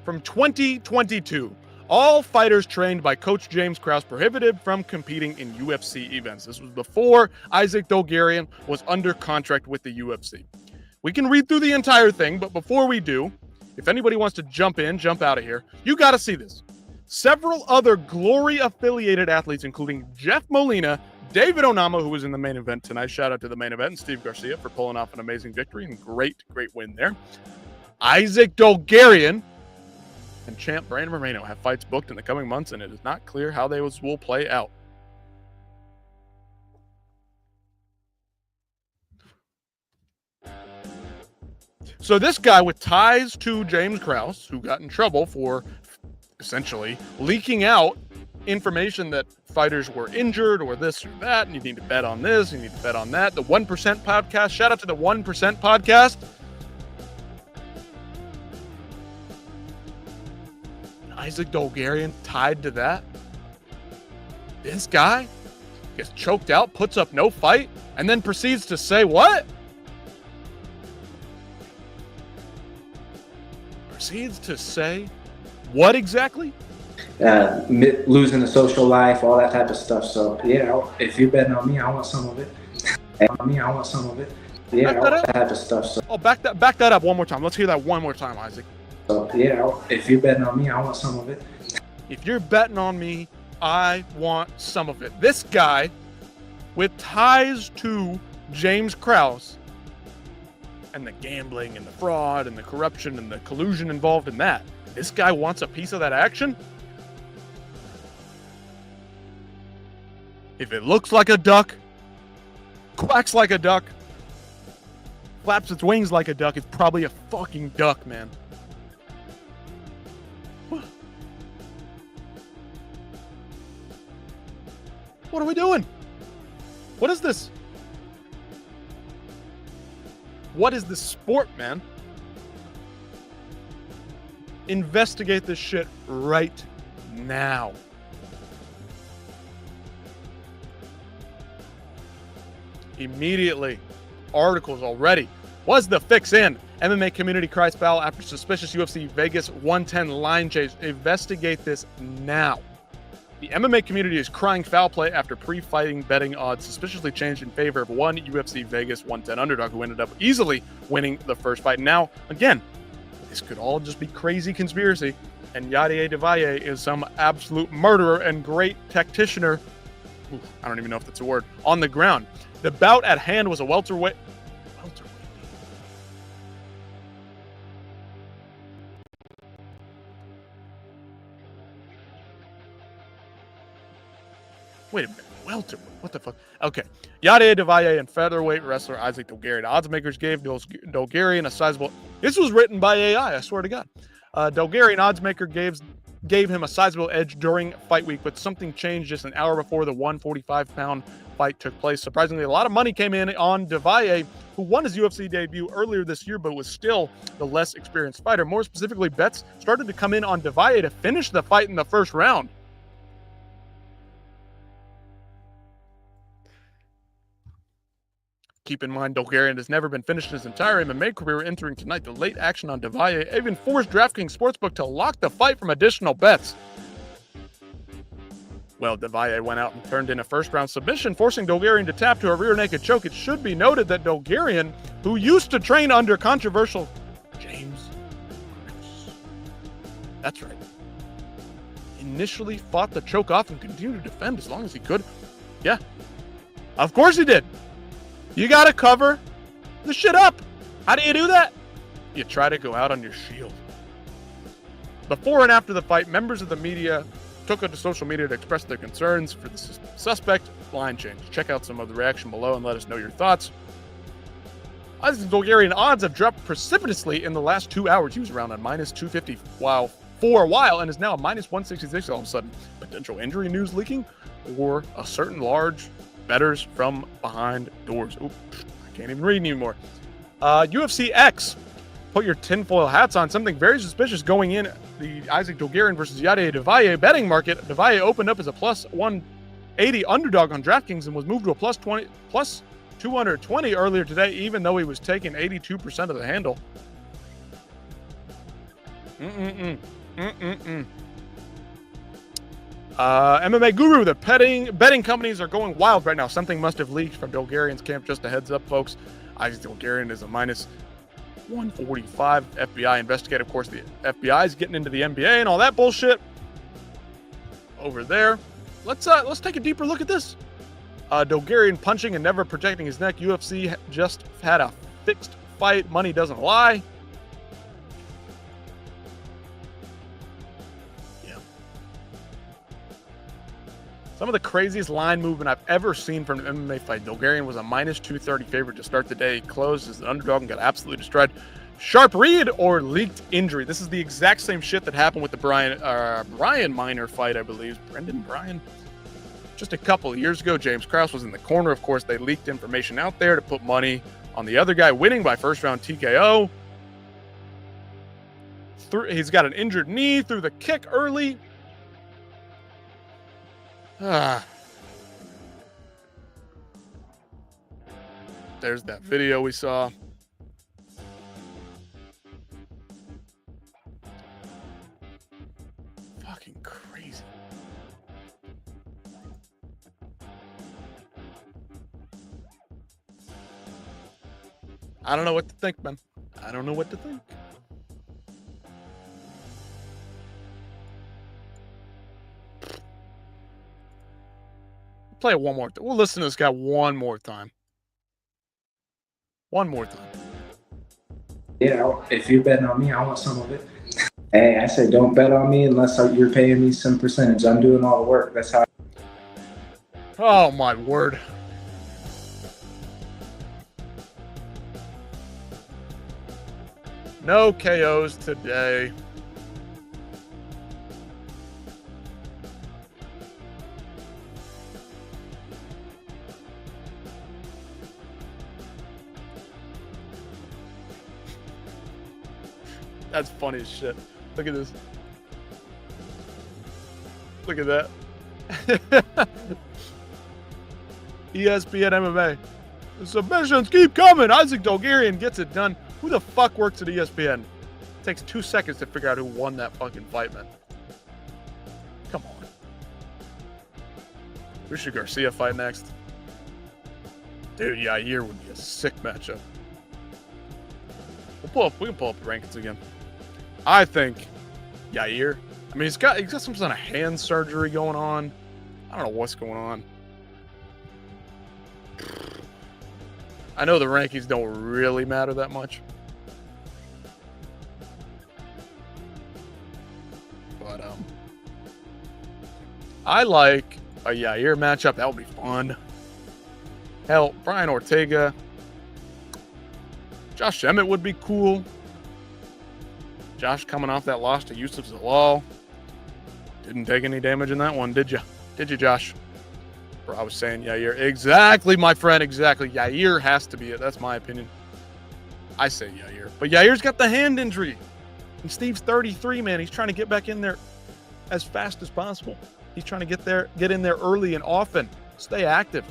from 2022. All fighters trained by Coach James Krause prohibited from competing in UFC events. This was before Isaac Dolgarian was under contract with the UFC. We can read through the entire thing, but before we do, if anybody wants to jump out of here, you got to see this. Several other Glory-affiliated athletes, including Jeff Molina, David Onama, who was in the main event tonight. Shout out to the main event, and Steve Garcia for pulling off an amazing victory and great win there. Isaac Dolgarian and champ Brandon Moreno have fights booked in the coming months, and it is not clear how they will play out. So this guy with ties to James Krause, who got in trouble for essentially leaking out information that fighters were injured or this or that, and you need to bet on this, you need to bet on that. The 1% podcast, shout out to the 1% podcast. Isaac Dolgarian tied to that. This guy gets choked out, puts up no fight, and then proceeds to say what? Proceeds to say what exactly? Losing a social life, all that type of stuff. So, yeah, if you're betting on me, I want some of it. Yeah, all that type of stuff. So. Oh, back that up one more time. Let's hear that one more time, Isaac. So, yeah, if you're betting on me, I want some of it. If you're betting on me, I want some of it. This guy with ties to James Krause and the gambling and the fraud and the corruption and the collusion involved in that. This guy wants a piece of that action? If it looks like a duck, quacks like a duck, flaps its wings like a duck, it's probably a fucking duck, man. What are we doing? What is this? What is this sport, man? Investigate this shit right now. Immediately. Articles already. Was the fix in? MMA community cries foul after suspicious UFC Vegas 110 line chase. Investigate this now. The MMA community is crying foul play after pre-fighting betting odds suspiciously changed in favor of one UFC Vegas 110 underdog who ended up easily winning the first fight. Now, again, this could all just be crazy conspiracy, and Yadier Devalle is some absolute murderer and great tacticianer. I don't even know if that's a word. On the ground. The bout at hand was a welterweight. Wait a minute. Welterweight. What the fuck? Okay. Yadier Devalle and featherweight wrestler Isaac Dolgarian. Oddsmakers gave Dolgarian a sizable... This was written by AI, I swear to God. Dolgarian oddsmaker gave him a sizable edge during fight week, but something changed just an hour before the 145-pound fight took place. Surprisingly, a lot of money came in on Devalle, who won his UFC debut earlier this year, but was still the less experienced fighter. More specifically, bets started to come in on Devalle to finish the fight in the first round. Keep in mind, Dolgarian has never been finished in his entire MMA career. Entering tonight, the late action on Devalle even forced DraftKings Sportsbook to lock the fight from additional bets. Well, Devalle went out and turned in a first-round submission, forcing Dolgarian to tap to a rear naked choke. It should be noted that Dolgarian, who used to train under controversial James Krause, that's right, initially fought the choke off and continued to defend as long as he could. Yeah, of course he did. You got to cover the shit up. How do you do that? You try to go out on your shield. Before and after the fight, members of the media took to social media to express their concerns for the suspect line change. Check out some of the reaction below and let us know your thoughts. Isaac Dolgarian odds have dropped precipitously in the last 2 hours. He was around on minus 250 for a while and is now a minus 166 all of a sudden. Potential injury news leaking or a certain large bettors from behind doors. Oop, I can't even read anymore. UFC X. Put your tinfoil hats on. Something very suspicious going in the Isaac Dolgarian versus Yadier Devalle betting market. Devalle opened up as a plus 180 underdog on DraftKings and was moved to a plus 220 earlier today, even though he was taking 82% of the handle. MMA Guru, the betting companies are going wild right now. Something must have leaked from Dolgarian's camp. Just a heads up, folks. Isaac Dolgarian is a minus 145. FBI investigate. Of course, the FBI is getting into the NBA and all that bullshit over there. Let's take a deeper look at this. Dolgarian punching and never protecting his neck. UFC just had a fixed fight. Money doesn't lie. Some of the craziest line movement I've ever seen from an MMA fight. Dolgarian was a minus 230 favorite to start the day. He closed as an underdog and got absolutely destroyed. Sharp read or leaked injury. This is the exact same shit that happened with the Brian Minor fight, I believe. Brendan Bryan. Just a couple of years ago, James Krause was in the corner. Of course, they leaked information out there to put money on the other guy winning by first round TKO. He's got an injured knee, threw the kick early. There's that video we saw. Fucking crazy. I don't know what to think, man. I don't know what to think. Play it one more time. We'll listen to this guy one more time. One more time. Yeah, if you're betting on me, I want some of it. Hey, I say don't bet on me unless you're paying me some percentage. I'm doing all the work. That's how. Oh, my word. No KOs today. That's funny as shit. Look at this. Look at that. ESPN MMA. The submissions keep coming. Isaac Dolgarian gets it done. Who the fuck works at ESPN? It takes 2 seconds to figure out who won that fucking fight, man. Come on. Lucha Garcia fight next. Dude, Yair would be a sick matchup. We can pull up the rankings again. I think Yair. I mean, he's got some kind of hand surgery going on. I don't know what's going on. I know the rankings don't really matter that much. But I like a Yair matchup. That would be fun. Hell, Brian Ortega. Josh Emmett would be cool. Josh coming off that loss to Yusuf Zalal. Didn't take any damage in that one, did you? Did you, Josh? Or I was saying Yair. Exactly, my friend, exactly. Yair has to be it. That's my opinion. I say Yair. But Yair's got the hand injury. And Steve's 33, man. He's trying to get back in there as fast as possible. He's trying to get in there early and often. Stay active.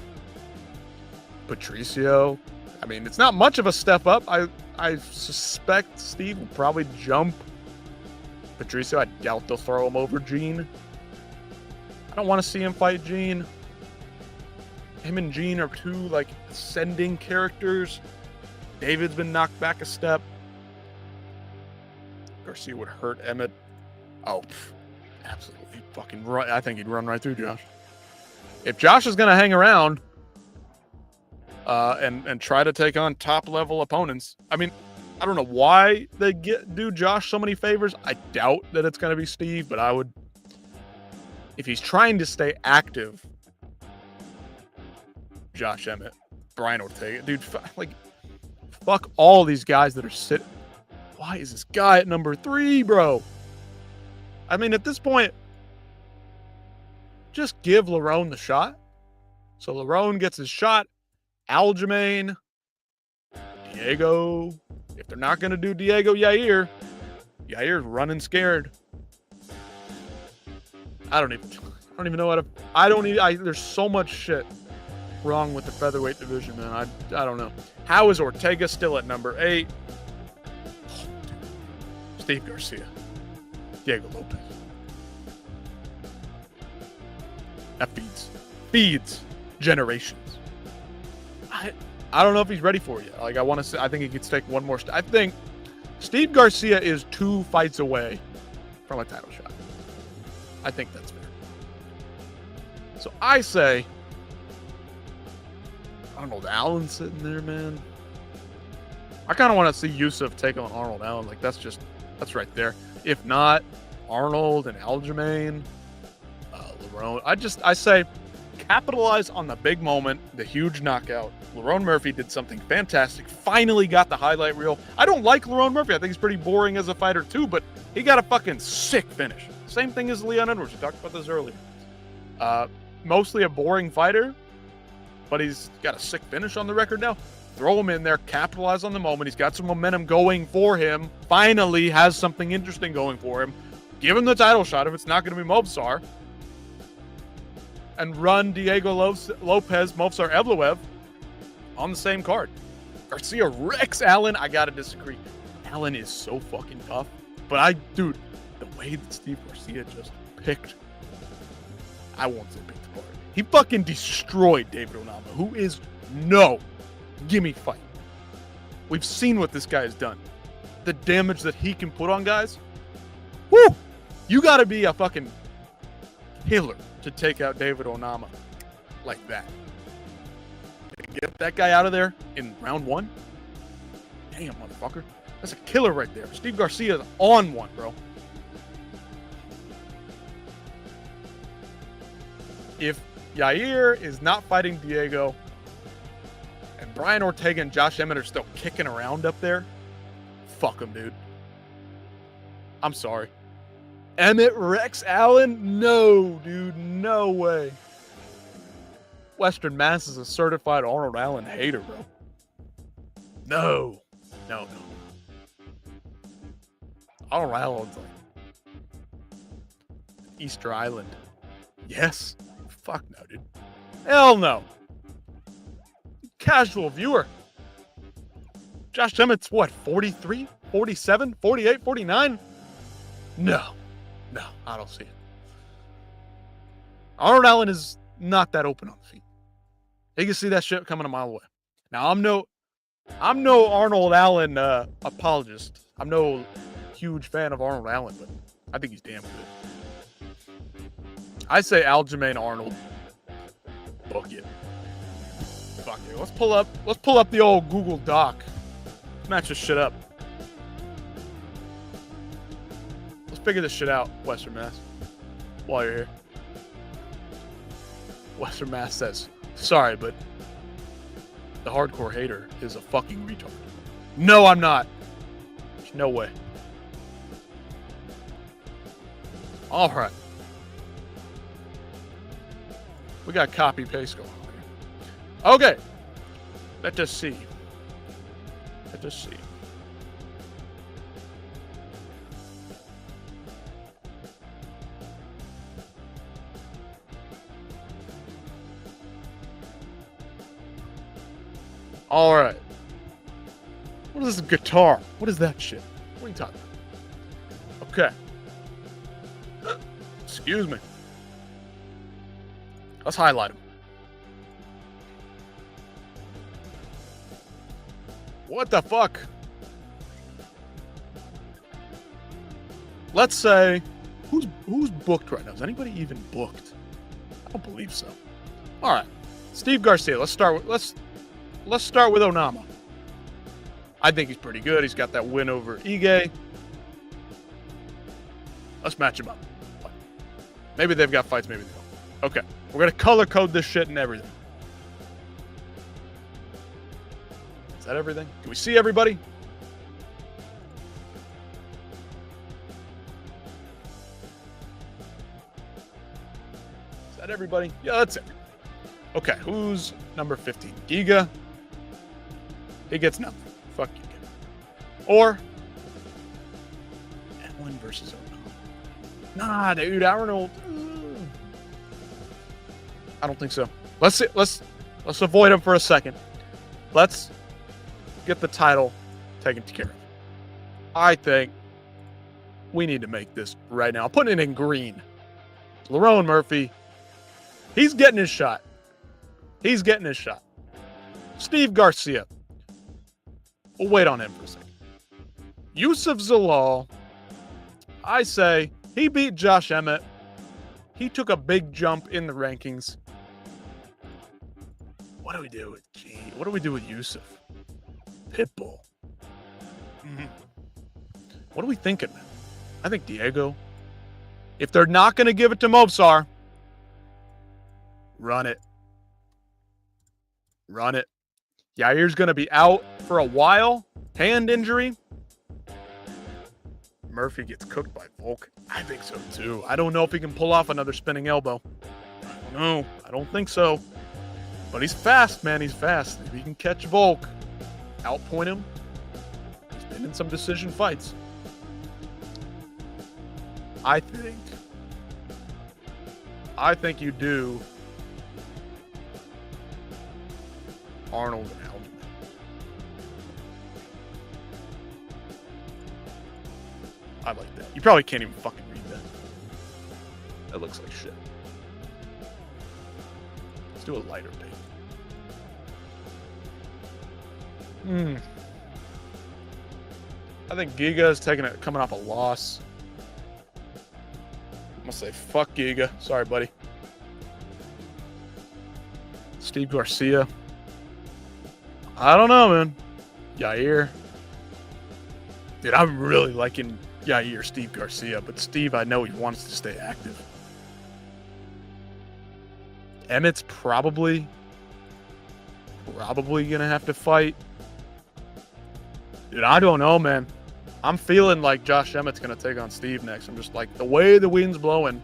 Patricio. I mean, it's not much of a step up. I suspect Steve will probably jump Patricio. I doubt they'll throw him over Gene. I don't want to see him fight Gene. Him and Gene are two, like, ascending characters. David's been knocked back a step. Garcia would hurt Emmett. Oh, absolutely fucking run. I think he'd run right through Josh. If Josh is going to hang around and try to take on top-level opponents, I mean, I don't know why they do Josh so many favors. I doubt that it's going to be Steve, but I would, if he's trying to stay active, Josh Emmett, Brian Ortega, dude, fuck all these guys that are sitting. Why is this guy at number 3, bro? I mean, at this point, just give Lerone the shot. So Lerone gets his shot. Aljamain, Diego. If they're not going to do Diego, Yair's running scared. I don't even know how to. There's so much shit wrong with the featherweight division, man. I don't know. How is Ortega still at number 8? Steve Garcia, Diego Lopez. That feeds generations. I don't know if he's ready for it yet. Like, I think he could take one more. I think Steve Garcia is 2 fights away from a title shot. I think that's fair. So I say, Arnold Allen sitting there, man. I kind of want to see Yusuf take on Arnold Allen. Like, that's right there. If not, Arnold and Aljamain, Lerone. I say, capitalize on the big moment, the huge knockout. Lerone Murphy did something fantastic. Finally got the highlight reel. I don't like Lerone Murphy. I think he's pretty boring as a fighter too, but he got a fucking sick finish. Same thing as Leon Edwards. We talked about this earlier. Mostly a boring fighter, but he's got a sick finish on the record now. Throw him in there, capitalize on the moment. He's got some momentum going for him. Finally has something interesting going for him. Give him the title shot if it's not going to be Movsar. And run Diego Lopez, Movsar Evloev on the same card. Garcia Rex Allen, I gotta disagree. Allen is so fucking tough. But dude, the way that Steve Garcia just picked, I won't say picked apart. He fucking destroyed David Onama, who is no gimme fight. We've seen what this guy has done. The damage that he can put on guys. Woo! You gotta be a fucking killer to take out David Onama like that. Get that guy out of there in round 1. Damn, motherfucker. That's a killer right there. Steve Garcia is on one, bro. If Yair is not fighting Diego and Brian Ortega and Josh Emmett are still kicking around up there, fuck them, dude. I'm sorry. Emmett Rex Allen? No, dude. No way. Western Mass is a certified Arnold Allen hater, bro. No. Arnold Allen's like Easter Island. Yes. Fuck no, dude. Hell no. Casual viewer. Josh Emmett's what, 43, 47, 48, 49? No, I don't see it. Arnold Allen is not that open on the feet. You can see that shit coming a mile away. Now, I'm no Arnold Allen apologist. I'm no huge fan of Arnold Allen, but I think he's damn good. I say Aljamain Arnold. Book it. Fuck it. Let's pull up the old Google Doc. Match this shit up. Let's figure this shit out, Western Mass. While you're here. Western Mass says, sorry, but the hardcore hater is a fucking retard. No, I'm not. There's no way. All right. We got copy paste going on here. Okay. Let us see. Let us see. All right. What is this guitar? What is that shit? What are you talking about? Okay. Excuse me. Let's highlight him. What the fuck? Let's say, who's booked right now? Is anybody even booked? I don't believe so. All right. Steve Garcia. Let's start with Onama. I think he's pretty good. He's got that win over Ige. Let's match him up. Maybe they've got fights, maybe they don't. Okay. We're going to color code this shit and everything. Is that everything? Can we see everybody? Is that everybody? Yeah, that's everybody. Okay, who's number 15? Giga. He gets nothing. Fuck Giga. Or Allen versus Onama. Nah, dude, Arnold. I don't think so. Let's avoid him for a second. Let's get the title taken care of. I think we need to make this right now. I'm putting it in green. Lerone Murphy. He's getting his shot. He's getting his shot. Steve Garcia. We'll wait on him for a second. Yusuf Zalal. I say he beat Josh Emmett. He took a big jump in the rankings. What do we do with What do we do with Yusuf? Pitbull. What are we thinking, man? I think Diego. If they're not going to give it to Mobsar, run it. Run it. Yair's going to be out for a while. Hand injury. Murphy gets cooked by Volk. I think so, too. I don't know if he can pull off another spinning elbow. I don't know. I don't think so. But he's fast, man. He's fast. If he can catch Volk, outpoint him. He's been in some decision fights. I think you do Arnold and Alden. I like that. You probably can't even fucking read that. That looks like shit. Let's do a lighter pink. I think Giga is coming off a loss. I'm gonna say fuck Giga. Sorry, buddy. Steve Garcia. I don't know, man. Yair. Dude, I'm really liking Yair, Steve Garcia, but Steve, I know he wants to stay active. Emmett's probably gonna have to fight. Dude, I don't know, man. I'm feeling like Josh Emmett's gonna take on Steve next. I'm just like, the way the wind's blowing.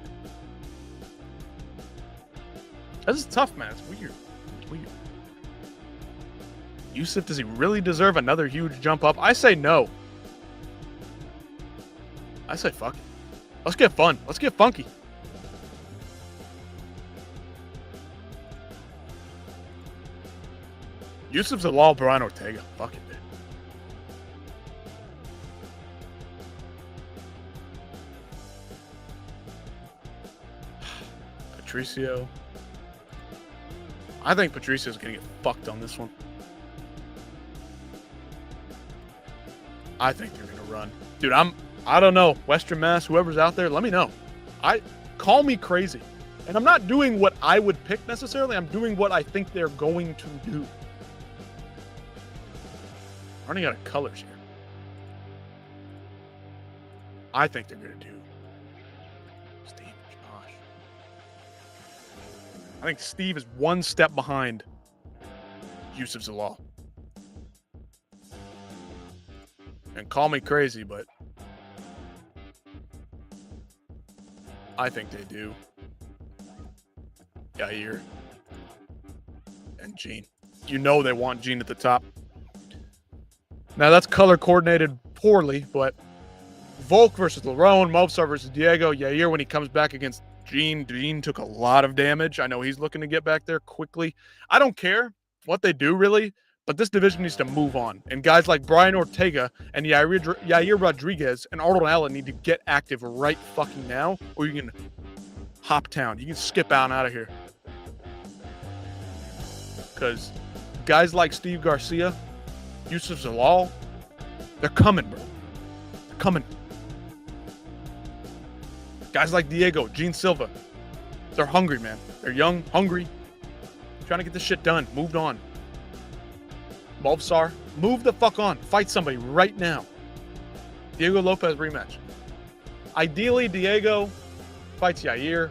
This is tough, man. It's weird. It's weird. Yusuf, does he really deserve another huge jump up? I say no. I say fuck it. Let's get fun. Let's get funky. Yusuf Zalal, Brian Ortega. Fuck it, dude. Patricio. I think Patricio's going to get fucked on this one. I think they're going to run. Dude, I don't know. Western Mass, whoever's out there, let me know. Call me crazy. And I'm not doing what I would pick necessarily. I'm doing what I think they're going to do. Running out of colors here. I think they're going to do Steve and Josh. I think Steve is one step behind Yusuf Zalal. And call me crazy, but I think they do. Yair and Gene. You know they want Gene at the top. Now that's color coordinated poorly, but Volk versus Lerone, Mopsar versus Diego. Yair, when he comes back against Gene took a lot of damage. I know he's looking to get back there quickly. I don't care what they do, really, but this division needs to move on. And guys like Brian Ortega and Yair Rodriguez and Arnold Allen need to get active right fucking now, or you can hop town. You can skip out of here. Because guys like Steve Garcia, Yusuf Zalal, they're coming, bro. They're coming. Guys like Diego, Gene Silva, they're hungry, man. They're young, hungry, trying to get this shit done. Moved on. Movsar, move the fuck on. Fight somebody right now. Diego Lopez rematch. Ideally, Diego fights Yair.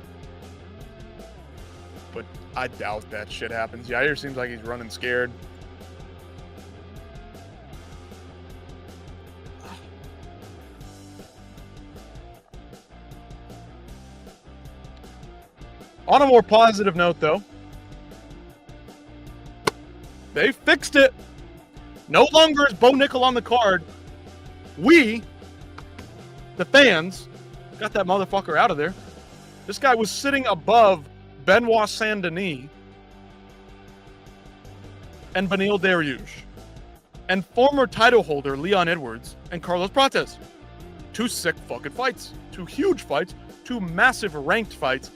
But I doubt that shit happens. Yair seems like he's running scared. On a more positive note, though, they fixed it. No longer is Bo Nickel on the card. We, the fans, got that motherfucker out of there. This guy was sitting above Benoit Saint-Denis and Beneil Dariush and former title holder Leon Edwards and Carlos Prates. Two sick fucking fights. Two huge fights. Two massive ranked fights.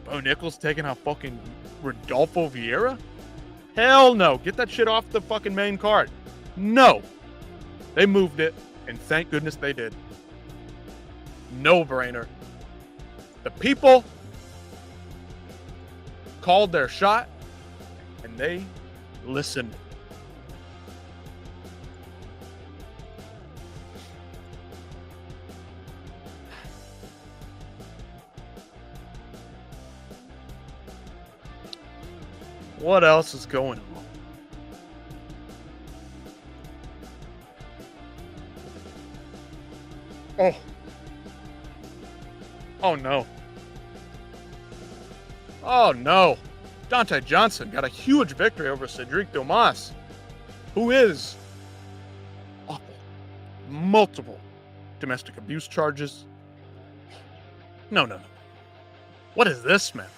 Bo Nickel's taking out fucking Rodolfo Vieira? Hell no. Get that shit off the fucking main card. No. They moved it, and thank goodness they did. No brainer. The people called their shot, and they listened. What else is going on? Oh. Oh no. Oh no. Dante Johnson got a huge victory over Cedric Domas, who is awful. Multiple domestic abuse charges. No. What is this, man?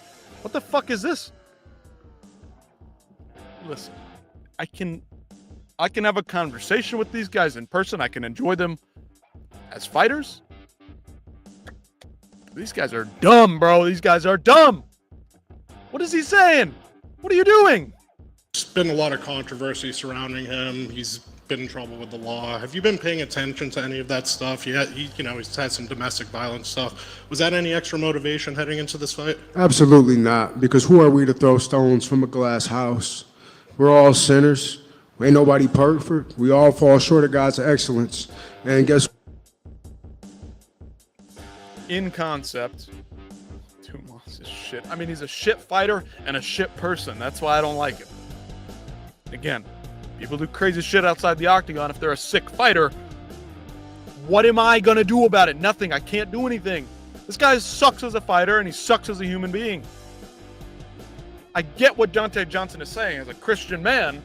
What the fuck is this? Listen, I can have a conversation with these guys in person. I can enjoy them as fighters. These guys are dumb, bro. These guys are dumb. What is he saying? What are you doing? There's been a lot of controversy surrounding him. He's been in trouble with the law. Have you been paying attention to any of that stuff? He's had some domestic violence stuff. Was that any extra motivation heading into this fight? Absolutely not, because who are we to throw stones from a glass house? We're all sinners. Ain't nobody perfect. We all fall short of God's excellence. And guess in concept, Dumas is shit. I mean, he's a shit fighter and a shit person. That's why I don't like him. Again, people do crazy shit outside the octagon. If they're a sick fighter, what am I going to do about it? Nothing. I can't do anything. This guy sucks as a fighter and he sucks as a human being. I get what Dante Johnson is saying as a Christian man.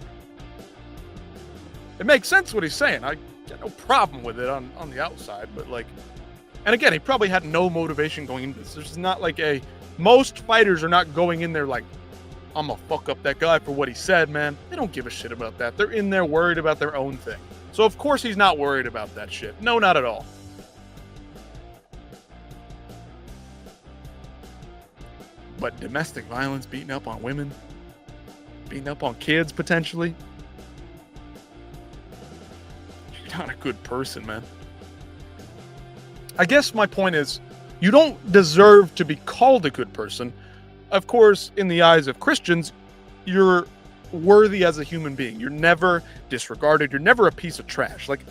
It makes sense what he's saying. I got no problem with it on the outside, but like, and again, he probably had no motivation going into this. There's not like most fighters are not going in there like, I'm gonna fuck up that guy for what he said, man. They don't give a shit about that. They're in there worried about their own thing. So of course he's not worried about that shit. No, not at all. But domestic violence, beating up on women, beating up on kids potentially. You're not a good person, man. I guess my point is, you don't deserve to be called a good person. Of course, in the eyes of Christians, you're worthy as a human being. You're never disregarded. You're never a piece of trash. Like,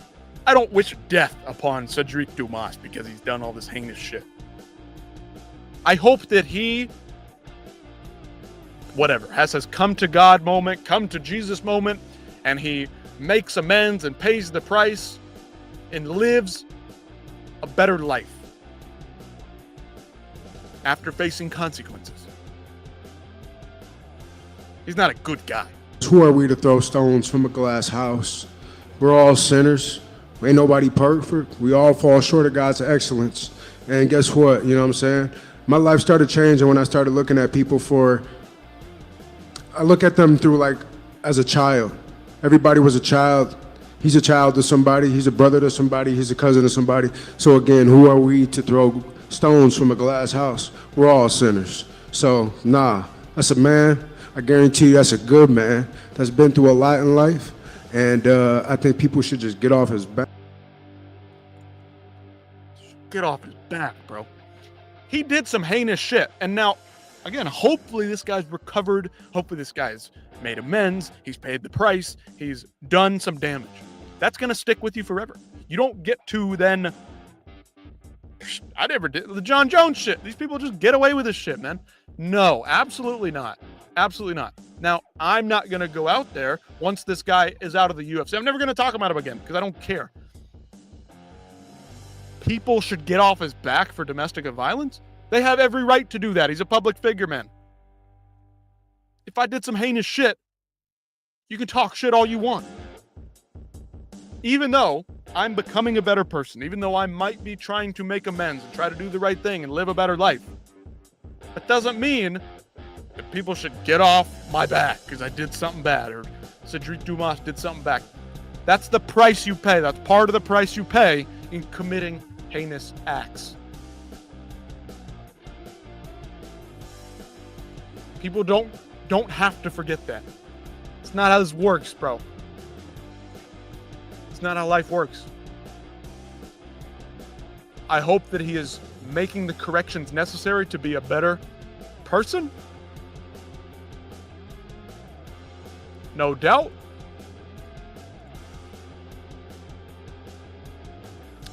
I don't wish death upon Cedric Dumas because he's done all this heinous shit. I hope that he, has his come to God moment, come to Jesus moment, and he makes amends and pays the price and lives a better life after facing consequences. He's not a good guy. Who are we to throw stones from a glass house? We're all sinners. Ain't nobody perfect. We all fall short of God's excellence. And guess what? You know what I'm saying? My life started changing when I started looking at people I look at them through like as a child. Everybody was a child. He's a child to somebody. He's a brother to somebody. He's a cousin to somebody. So again, who are we to throw stones from a glass house? We're all sinners. So nah, that's a man. I guarantee you that's a good man that's been through a lot in life. And I think people should just get off his back. Get off his back, bro. He did some heinous shit. And now, again, hopefully this guy's recovered. Hopefully this guy's made amends. He's paid the price. He's done some damage. That's going to stick with you forever. You don't get to then... I never did the John Jones shit. These people just get away with this shit, man. No, absolutely not. Absolutely not. Now, I'm not going to go out there once this guy is out of the UFC. I'm never going to talk about him again because I don't care. People should get off his back for domestic violence. They have every right to do that. He's a public figure, man. If I did some heinous shit, you can talk shit all you want. Even though I'm becoming a better person, even though I might be trying to make amends and try to do the right thing and live a better life, that doesn't mean that people should get off my back because I did something bad or Cedric Dumas did something bad. That's the price you pay. That's part of the price you pay in committing heinous acts. People don't have to forget that. It's not how this works, bro. It's not how life works. I hope that he is making the corrections necessary to be a better person. No doubt.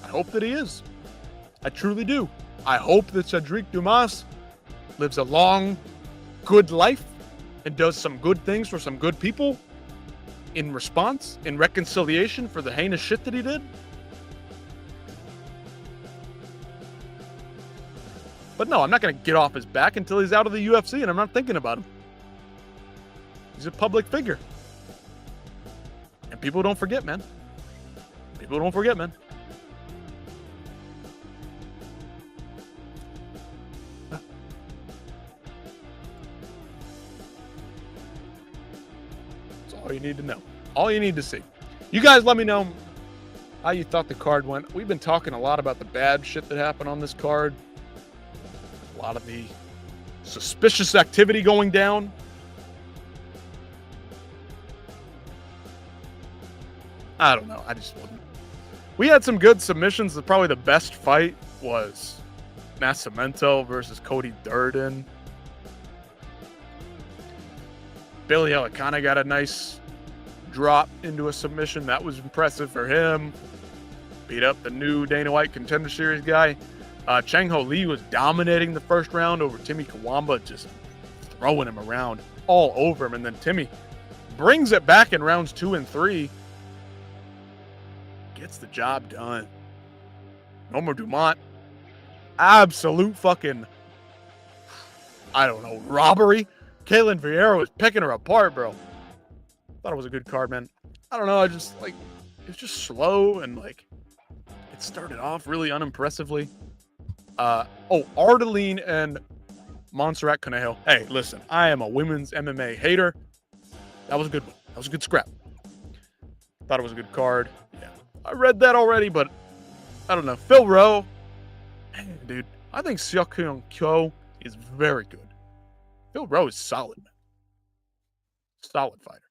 I hope that he is. I truly do. I hope that Cedric Dumas lives a long, good life and does some good things for some good people in response, in reconciliation for the heinous shit that he did. But no, I'm not going to get off his back until he's out of the UFC, and I'm not thinking about him. He's a public figure. And people don't forget, man. People don't forget, man. That's all you need to know. All you need to see. You guys let me know how you thought the card went. We've been talking a lot about the bad shit that happened on this card. A lot of the suspicious activity going down. I don't know. I just wasn't. We had some good submissions. Probably the best fight was Nascimento versus Cody Durden. Billy Elicana got a nice drop into a submission. That was impressive for him. Beat up the new Dana White Contender Series guy. Chang Ho Lee was dominating the first round over Timmy Kawamba, just throwing him around all over him. And then Timmy brings it back in rounds 2 and 3. Gets the job done. Nomar Dumont, absolute fucking, I don't know, robbery. Caitlin Vieira was picking her apart, bro. Thought it was a good card, man. I don't know, I just, it was just slow and, it started off really unimpressively. Ardeline and Montserrat Conejo. Hey, listen, I am a women's MMA hater. That was a good one. That was a good scrap. Thought it was a good card. Yeah, I read that already, but I don't know. Phil Rowe, man, dude, I think Seok Hyun Kyo is very good. Phil Rowe is solid, man. Solid fighter.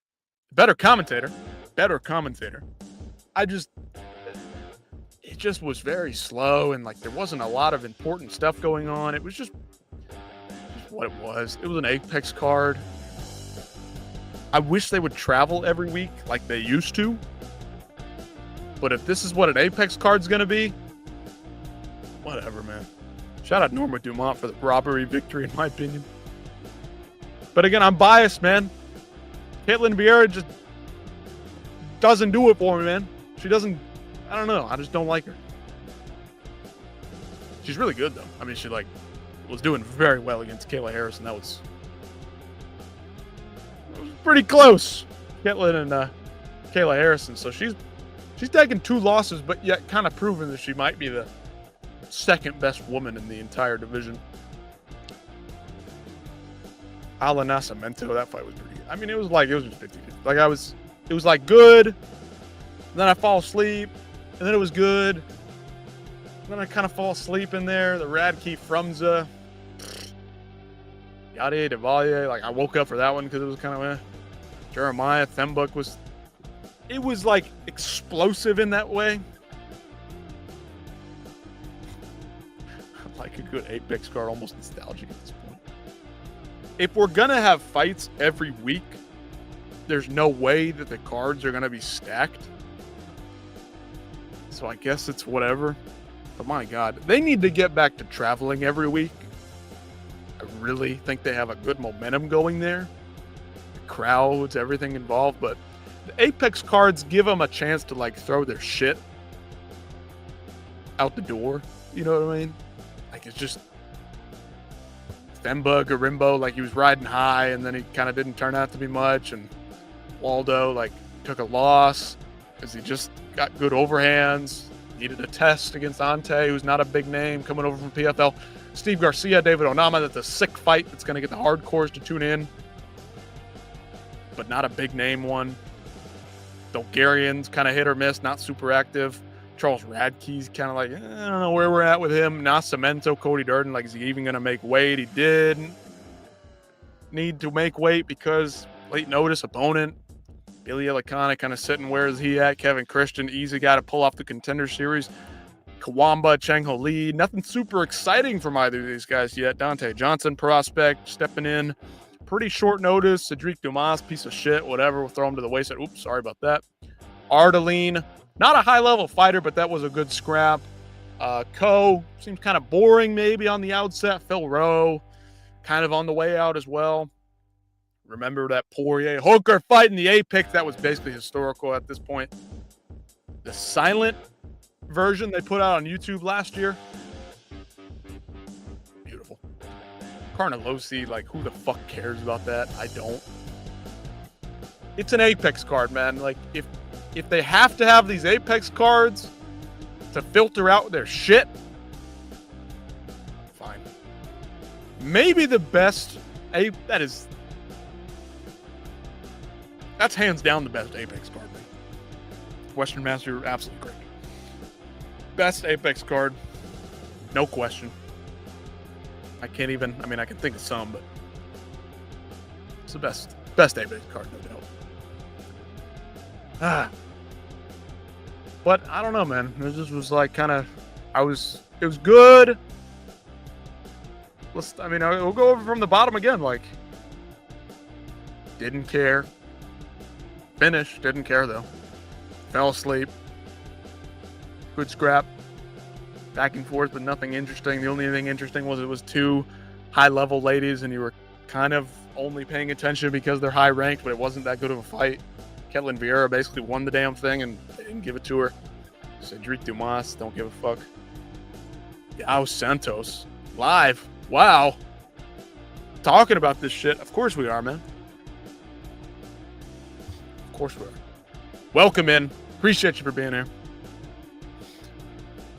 Better commentator. It just was very slow, and like there wasn't a lot of important stuff going on. It was just what it was. It was an Apex card. I wish they would travel every week like they used to. But if this is what an Apex card's going to be, whatever, man. Shout out Norma Dumont for the robbery victory, in my opinion. But again, I'm biased, man. Caitlin Vieira just doesn't do it for me, man. She doesn't, I don't know. I just don't like her. She's really good, though. I mean, she, like, was doing very well against Kayla Harrison. That was pretty close. Caitlin and Kayla Harrison. So she's taken 2 losses, but yet kind of proven that she might be the second best woman in the entire division. Ala Nascimento, that fight was pretty good. I mean, it was just 50-50. Like, it was like good, then I fall asleep, and then it was good, and then I kind of fall asleep in there. The Radke Frumza, Yadier Devalier, like I woke up for that one because it was kind of Jeremiah Thembuk was like explosive in that way. Like a good Apex card, almost nostalgic at this point. If we're gonna have fights every week, there's no way that the cards are gonna be stacked. So I guess it's whatever. But my God, they need to get back to traveling every week. I really think they have a good momentum going there. The crowds, everything involved, but the Apex cards give them a chance to like throw their shit out the door. You know what I mean? Like it's just Themba Garimbo, like he was riding high and then he kind of didn't turn out to be much. And Waldo like took a loss because he just got good overhands. Needed a test against Ante, who's not a big name coming over from PFL. Steve Garcia, David Onama, that's a sick fight that's going to get the hardcores to tune in. But not a big name one. Bulgarian's kind of hit or miss, not super active. Charles Radke's kind of like, I don't know where we're at with him. Nascimento, Cody Durden, like, is he even going to make weight? He did need to make weight because late notice opponent. Billy Elikana kind of sitting, where is he at? Kevin Christian, easy guy to pull off the Contender Series. Kawamba, Chang Ho Lee, nothing super exciting from either of these guys yet. Dante Johnson, prospect, stepping in. Pretty short notice. Cedric Dumas, piece of shit, whatever. We'll throw him to the wayside. Oops, sorry about that. Ardeline, not a high-level fighter, but that was a good scrap. Ko, seems kind of boring maybe on the outset. Phil Rowe, kind of on the way out as well. Remember that Poirier Hooker fight in the Apex? That was basically historical at this point. The silent version they put out on YouTube last year. Beautiful. Carnelossi, like, who the fuck cares about that? I don't. It's an Apex card, man. Like, if they have to have these Apex cards to filter out their shit, fine. Maybe the best that's hands down the best Apex card. Western Master, absolutely great. Best Apex card, no question. I can think of some, but it's the best Apex card, no doubt. But I don't know, man. It just was like kind of, it was good. We'll go over from the bottom again. Like, didn't care. Finished, didn't care though. Fell asleep. Good scrap. Back and forth, but nothing interesting. The only thing interesting was it was 2 high-level ladies, and you were kind of only paying attention because they're high-ranked, but it wasn't that good of a fight. Ketlin Vieira basically won the damn thing, and they didn't give it to her. Cedric Dumas, don't give a fuck. Yao Santos, live. Wow. Talking about this shit. Of course we are, man. Of course we are. Welcome in. Appreciate you for being here.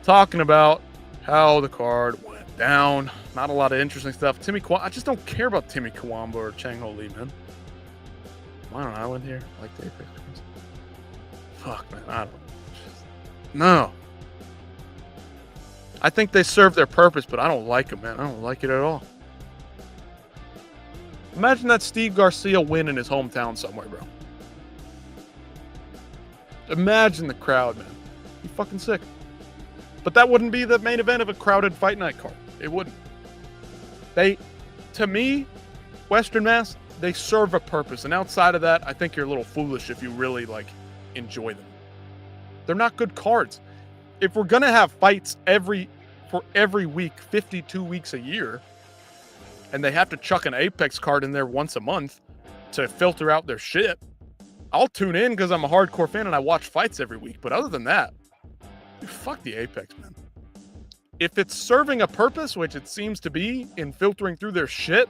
Talking about how the card went down. Not a lot of interesting stuff. I just don't care about Timmy Kawamba or Chang Ho Lee, man. Am I on an island here? I like the Apex cards. Fuck, man. I don't know. No. I think they serve their purpose, but I don't like them, man. I don't like it at all. Imagine that Steve Garcia win in his hometown somewhere, bro. Imagine the crowd, man. Be fucking sick. But that wouldn't be the main event of a crowded fight night card. It wouldn't. To me, Western Mass, they serve a purpose. And outside of that, I think you're a little foolish if you really, enjoy them. They're not good cards. If we're going to have fights for every week, 52 weeks a year, and they have to chuck an Apex card in there once a month to filter out their shit, I'll tune in because I'm a hardcore fan and I watch fights every week. But other than that, fuck the Apex, man. If it's serving a purpose, which it seems to be in filtering through their shit,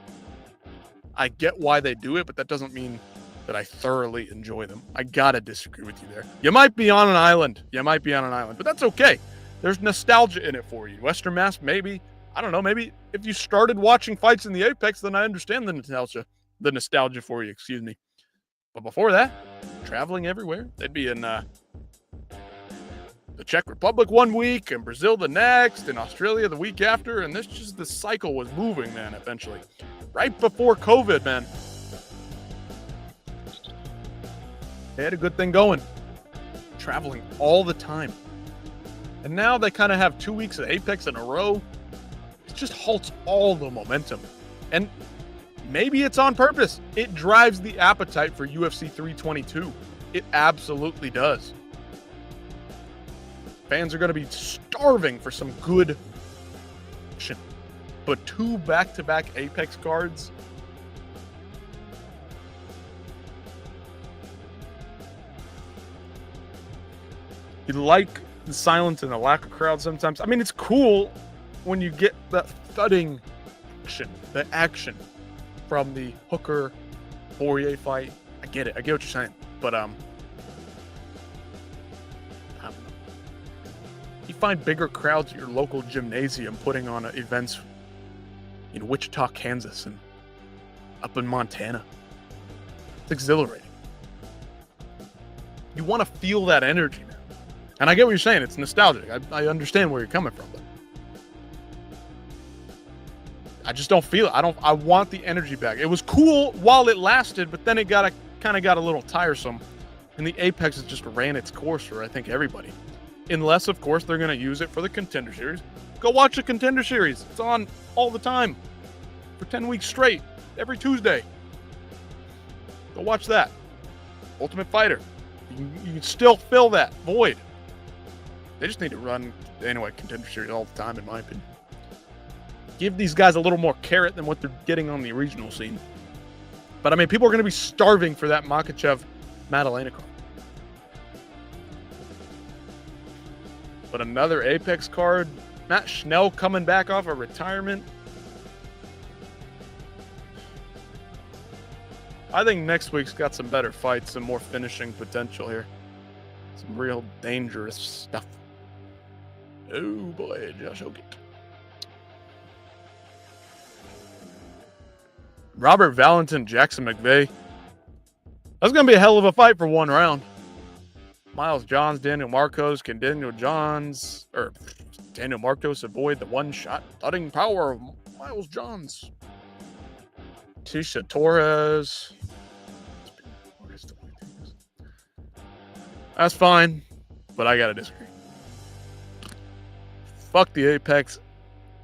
I get why they do it, but that doesn't mean that I thoroughly enjoy them. I gotta disagree with you there. You might be on an island. But that's okay. There's nostalgia in it for you. Western Mass, maybe. I don't know. Maybe if you started watching fights in the Apex, then I understand the nostalgia for you, excuse me. But before that, traveling everywhere. They'd be in the Czech Republic one week, and Brazil the next, and Australia the week after, and the cycle was moving, man, eventually. Right before COVID, man. They had a good thing going. Traveling all the time. And now they kind of have 2 weeks of Apex in a row. It just halts all the momentum. And maybe it's on purpose. It drives the appetite for UFC 322. It absolutely does. Fans are going to be starving for some good action. But 2 back-to-back Apex cards? You like the silence and the lack of crowd sometimes. I mean, it's cool when you get that thudding action, the action from the Hooker Poirier fight. I get it. I get what you're saying. But I don't know. You find bigger crowds at your local gymnasium putting on events in Wichita, Kansas, and up in Montana. It's exhilarating. You want to feel that energy, man. And I get what you're saying. It's nostalgic. I understand where you're coming from. But I just don't feel it. I want the energy back. It was cool while it lasted, but then it kind of got a little tiresome. And the Apex has just ran its course for, I think, everybody. Unless, of course, they're going to use it for the Contender Series. Go watch the Contender Series. It's on all the time for 10 weeks straight, every Tuesday. Go watch that. Ultimate Fighter. You can still fill that void. They just need to run, anyway, Contender Series all the time, in my opinion. Give these guys a little more carrot than what they're getting on the regional scene. But, I mean, people are going to be starving for that Makhachev-Madalena card. But another Apex card. Matt Schnell coming back off of retirement. I think next week's got some better fights, some more finishing potential here. Some real dangerous stuff. Oh boy, Josh Oakett. Robert Valentin, Jackson McVeigh. That's going to be a hell of a fight for one round. Miles Johns, Daniel Marcos. Can Daniel Marcos avoid the one-shot thudding power of Miles Johns? Tisha Torres. That's fine, but I gotta disagree. Fuck the Apex.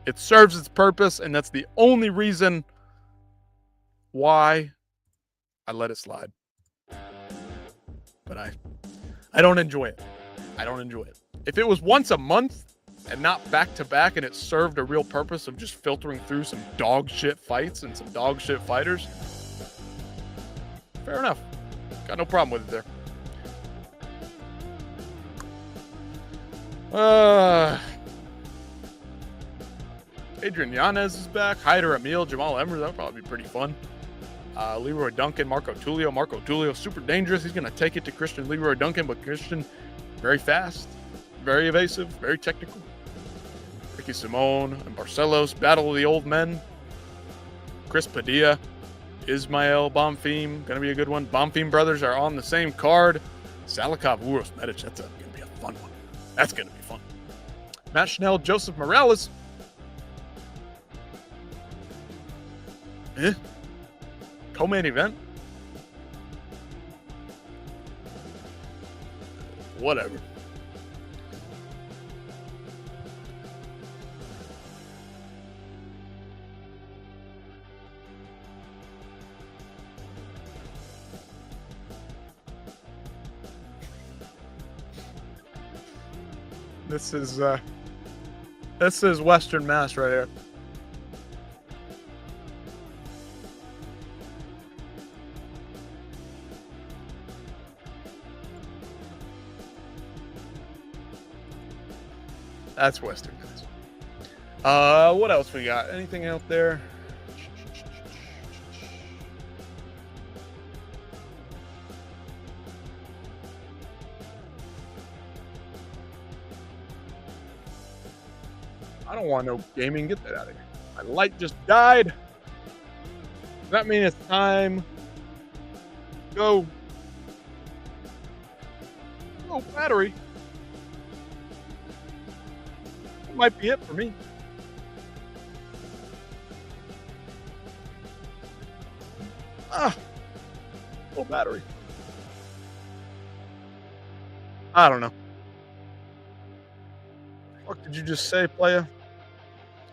It serves its purpose, and that's the only reason why I let it slide. But I don't enjoy it. If it was once a month and not back-to-back, and it served a real purpose of just filtering through some dog shit fights and some dog shit fighters, fair enough. Got no problem with it there. Adrian Yanez is back. Hyder Emil, Jamal Emmer. That'll probably be pretty fun. Leroy Duncan, Marco Tulio. Marco Tulio, super dangerous. He's going to take it to Christian Leroy Duncan, but Christian, very fast, very evasive, very technical. Ricky Simone and Barcelos, battle of the old men. Chris Padilla, Ismael Bonfim, going to be a good one. Bonfim brothers are on the same card. Salikov, Uros Medic, that's going to be a fun one. That's going to be fun. Matt Schnell, Joseph Morales. Co-main event? Whatever. This is Western Mass right here. That's Western Mass. What else we got? Anything out there? I don't want no gaming. Get that out of here. My light just died. Does that mean it's time? Go. Oh, battery. That might be it for me. Oh, battery. I don't know. What did you just say, playa?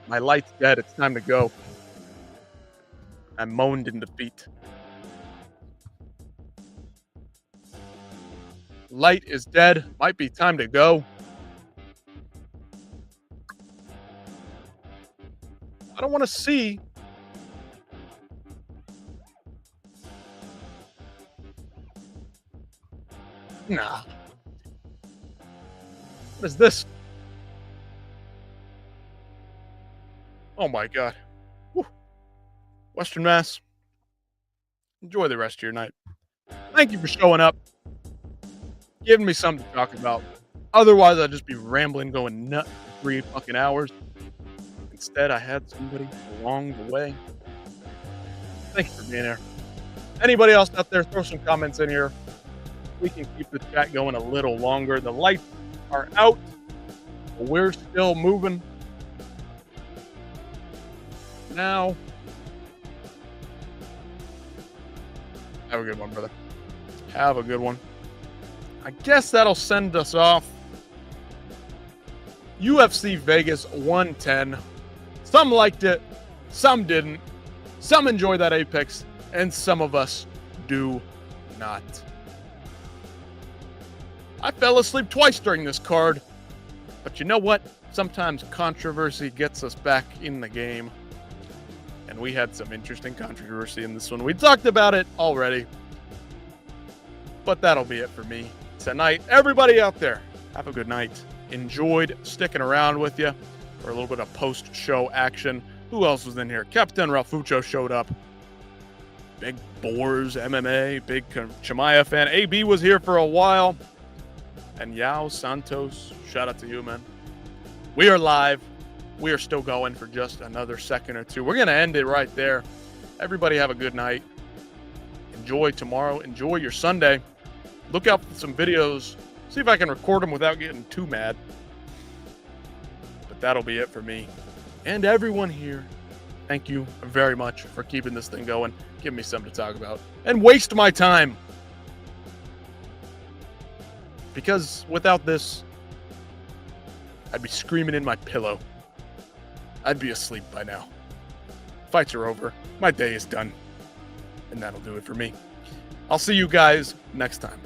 My light's dead. It's time to go. I moaned in defeat. Light is dead. Might be time to go. I don't want to see. Nah. What is this? Oh my God. Whew. Western Mass. Enjoy the rest of your night. Thank you for showing up. Giving me something to talk about. Otherwise, I'd just be rambling, going nuts for 3 fucking hours. Instead, I had somebody along the way. Thanks for being here. Anybody else out there, throw some comments in here. We can keep the chat going a little longer. The lights are out. But we're still moving. Now, have a good one, brother. Have a good one. I guess that'll send us off. UFC Vegas 110. Some liked it, some didn't. Some enjoy that Apex, and some of us do not. I fell asleep twice during this card, but you know what? Sometimes controversy gets us back in the game. And we had some interesting controversy in this one. We talked about it already. But that'll be it for me tonight. Everybody out there, have a good night. Enjoyed sticking around with you for a little bit of post-show action. Who else was in here? Captain Ralfucho showed up. Big Boars MMA, big Chimaya fan. AB was here for a while. And Yao Santos, shout out to you, man. We are live. We are still going for just another second or two. We're going to end it right there. Everybody have a good night. Enjoy tomorrow. Enjoy your Sunday. Look out for some videos. See if I can record them without getting too mad. But that'll be it for me. And everyone here, thank you very much for keeping this thing going. Give me something to talk about. And waste my time. Because without this, I'd be screaming in my pillow. I'd be asleep by now. Fights are over. My day is done. And that'll do it for me. I'll see you guys next time.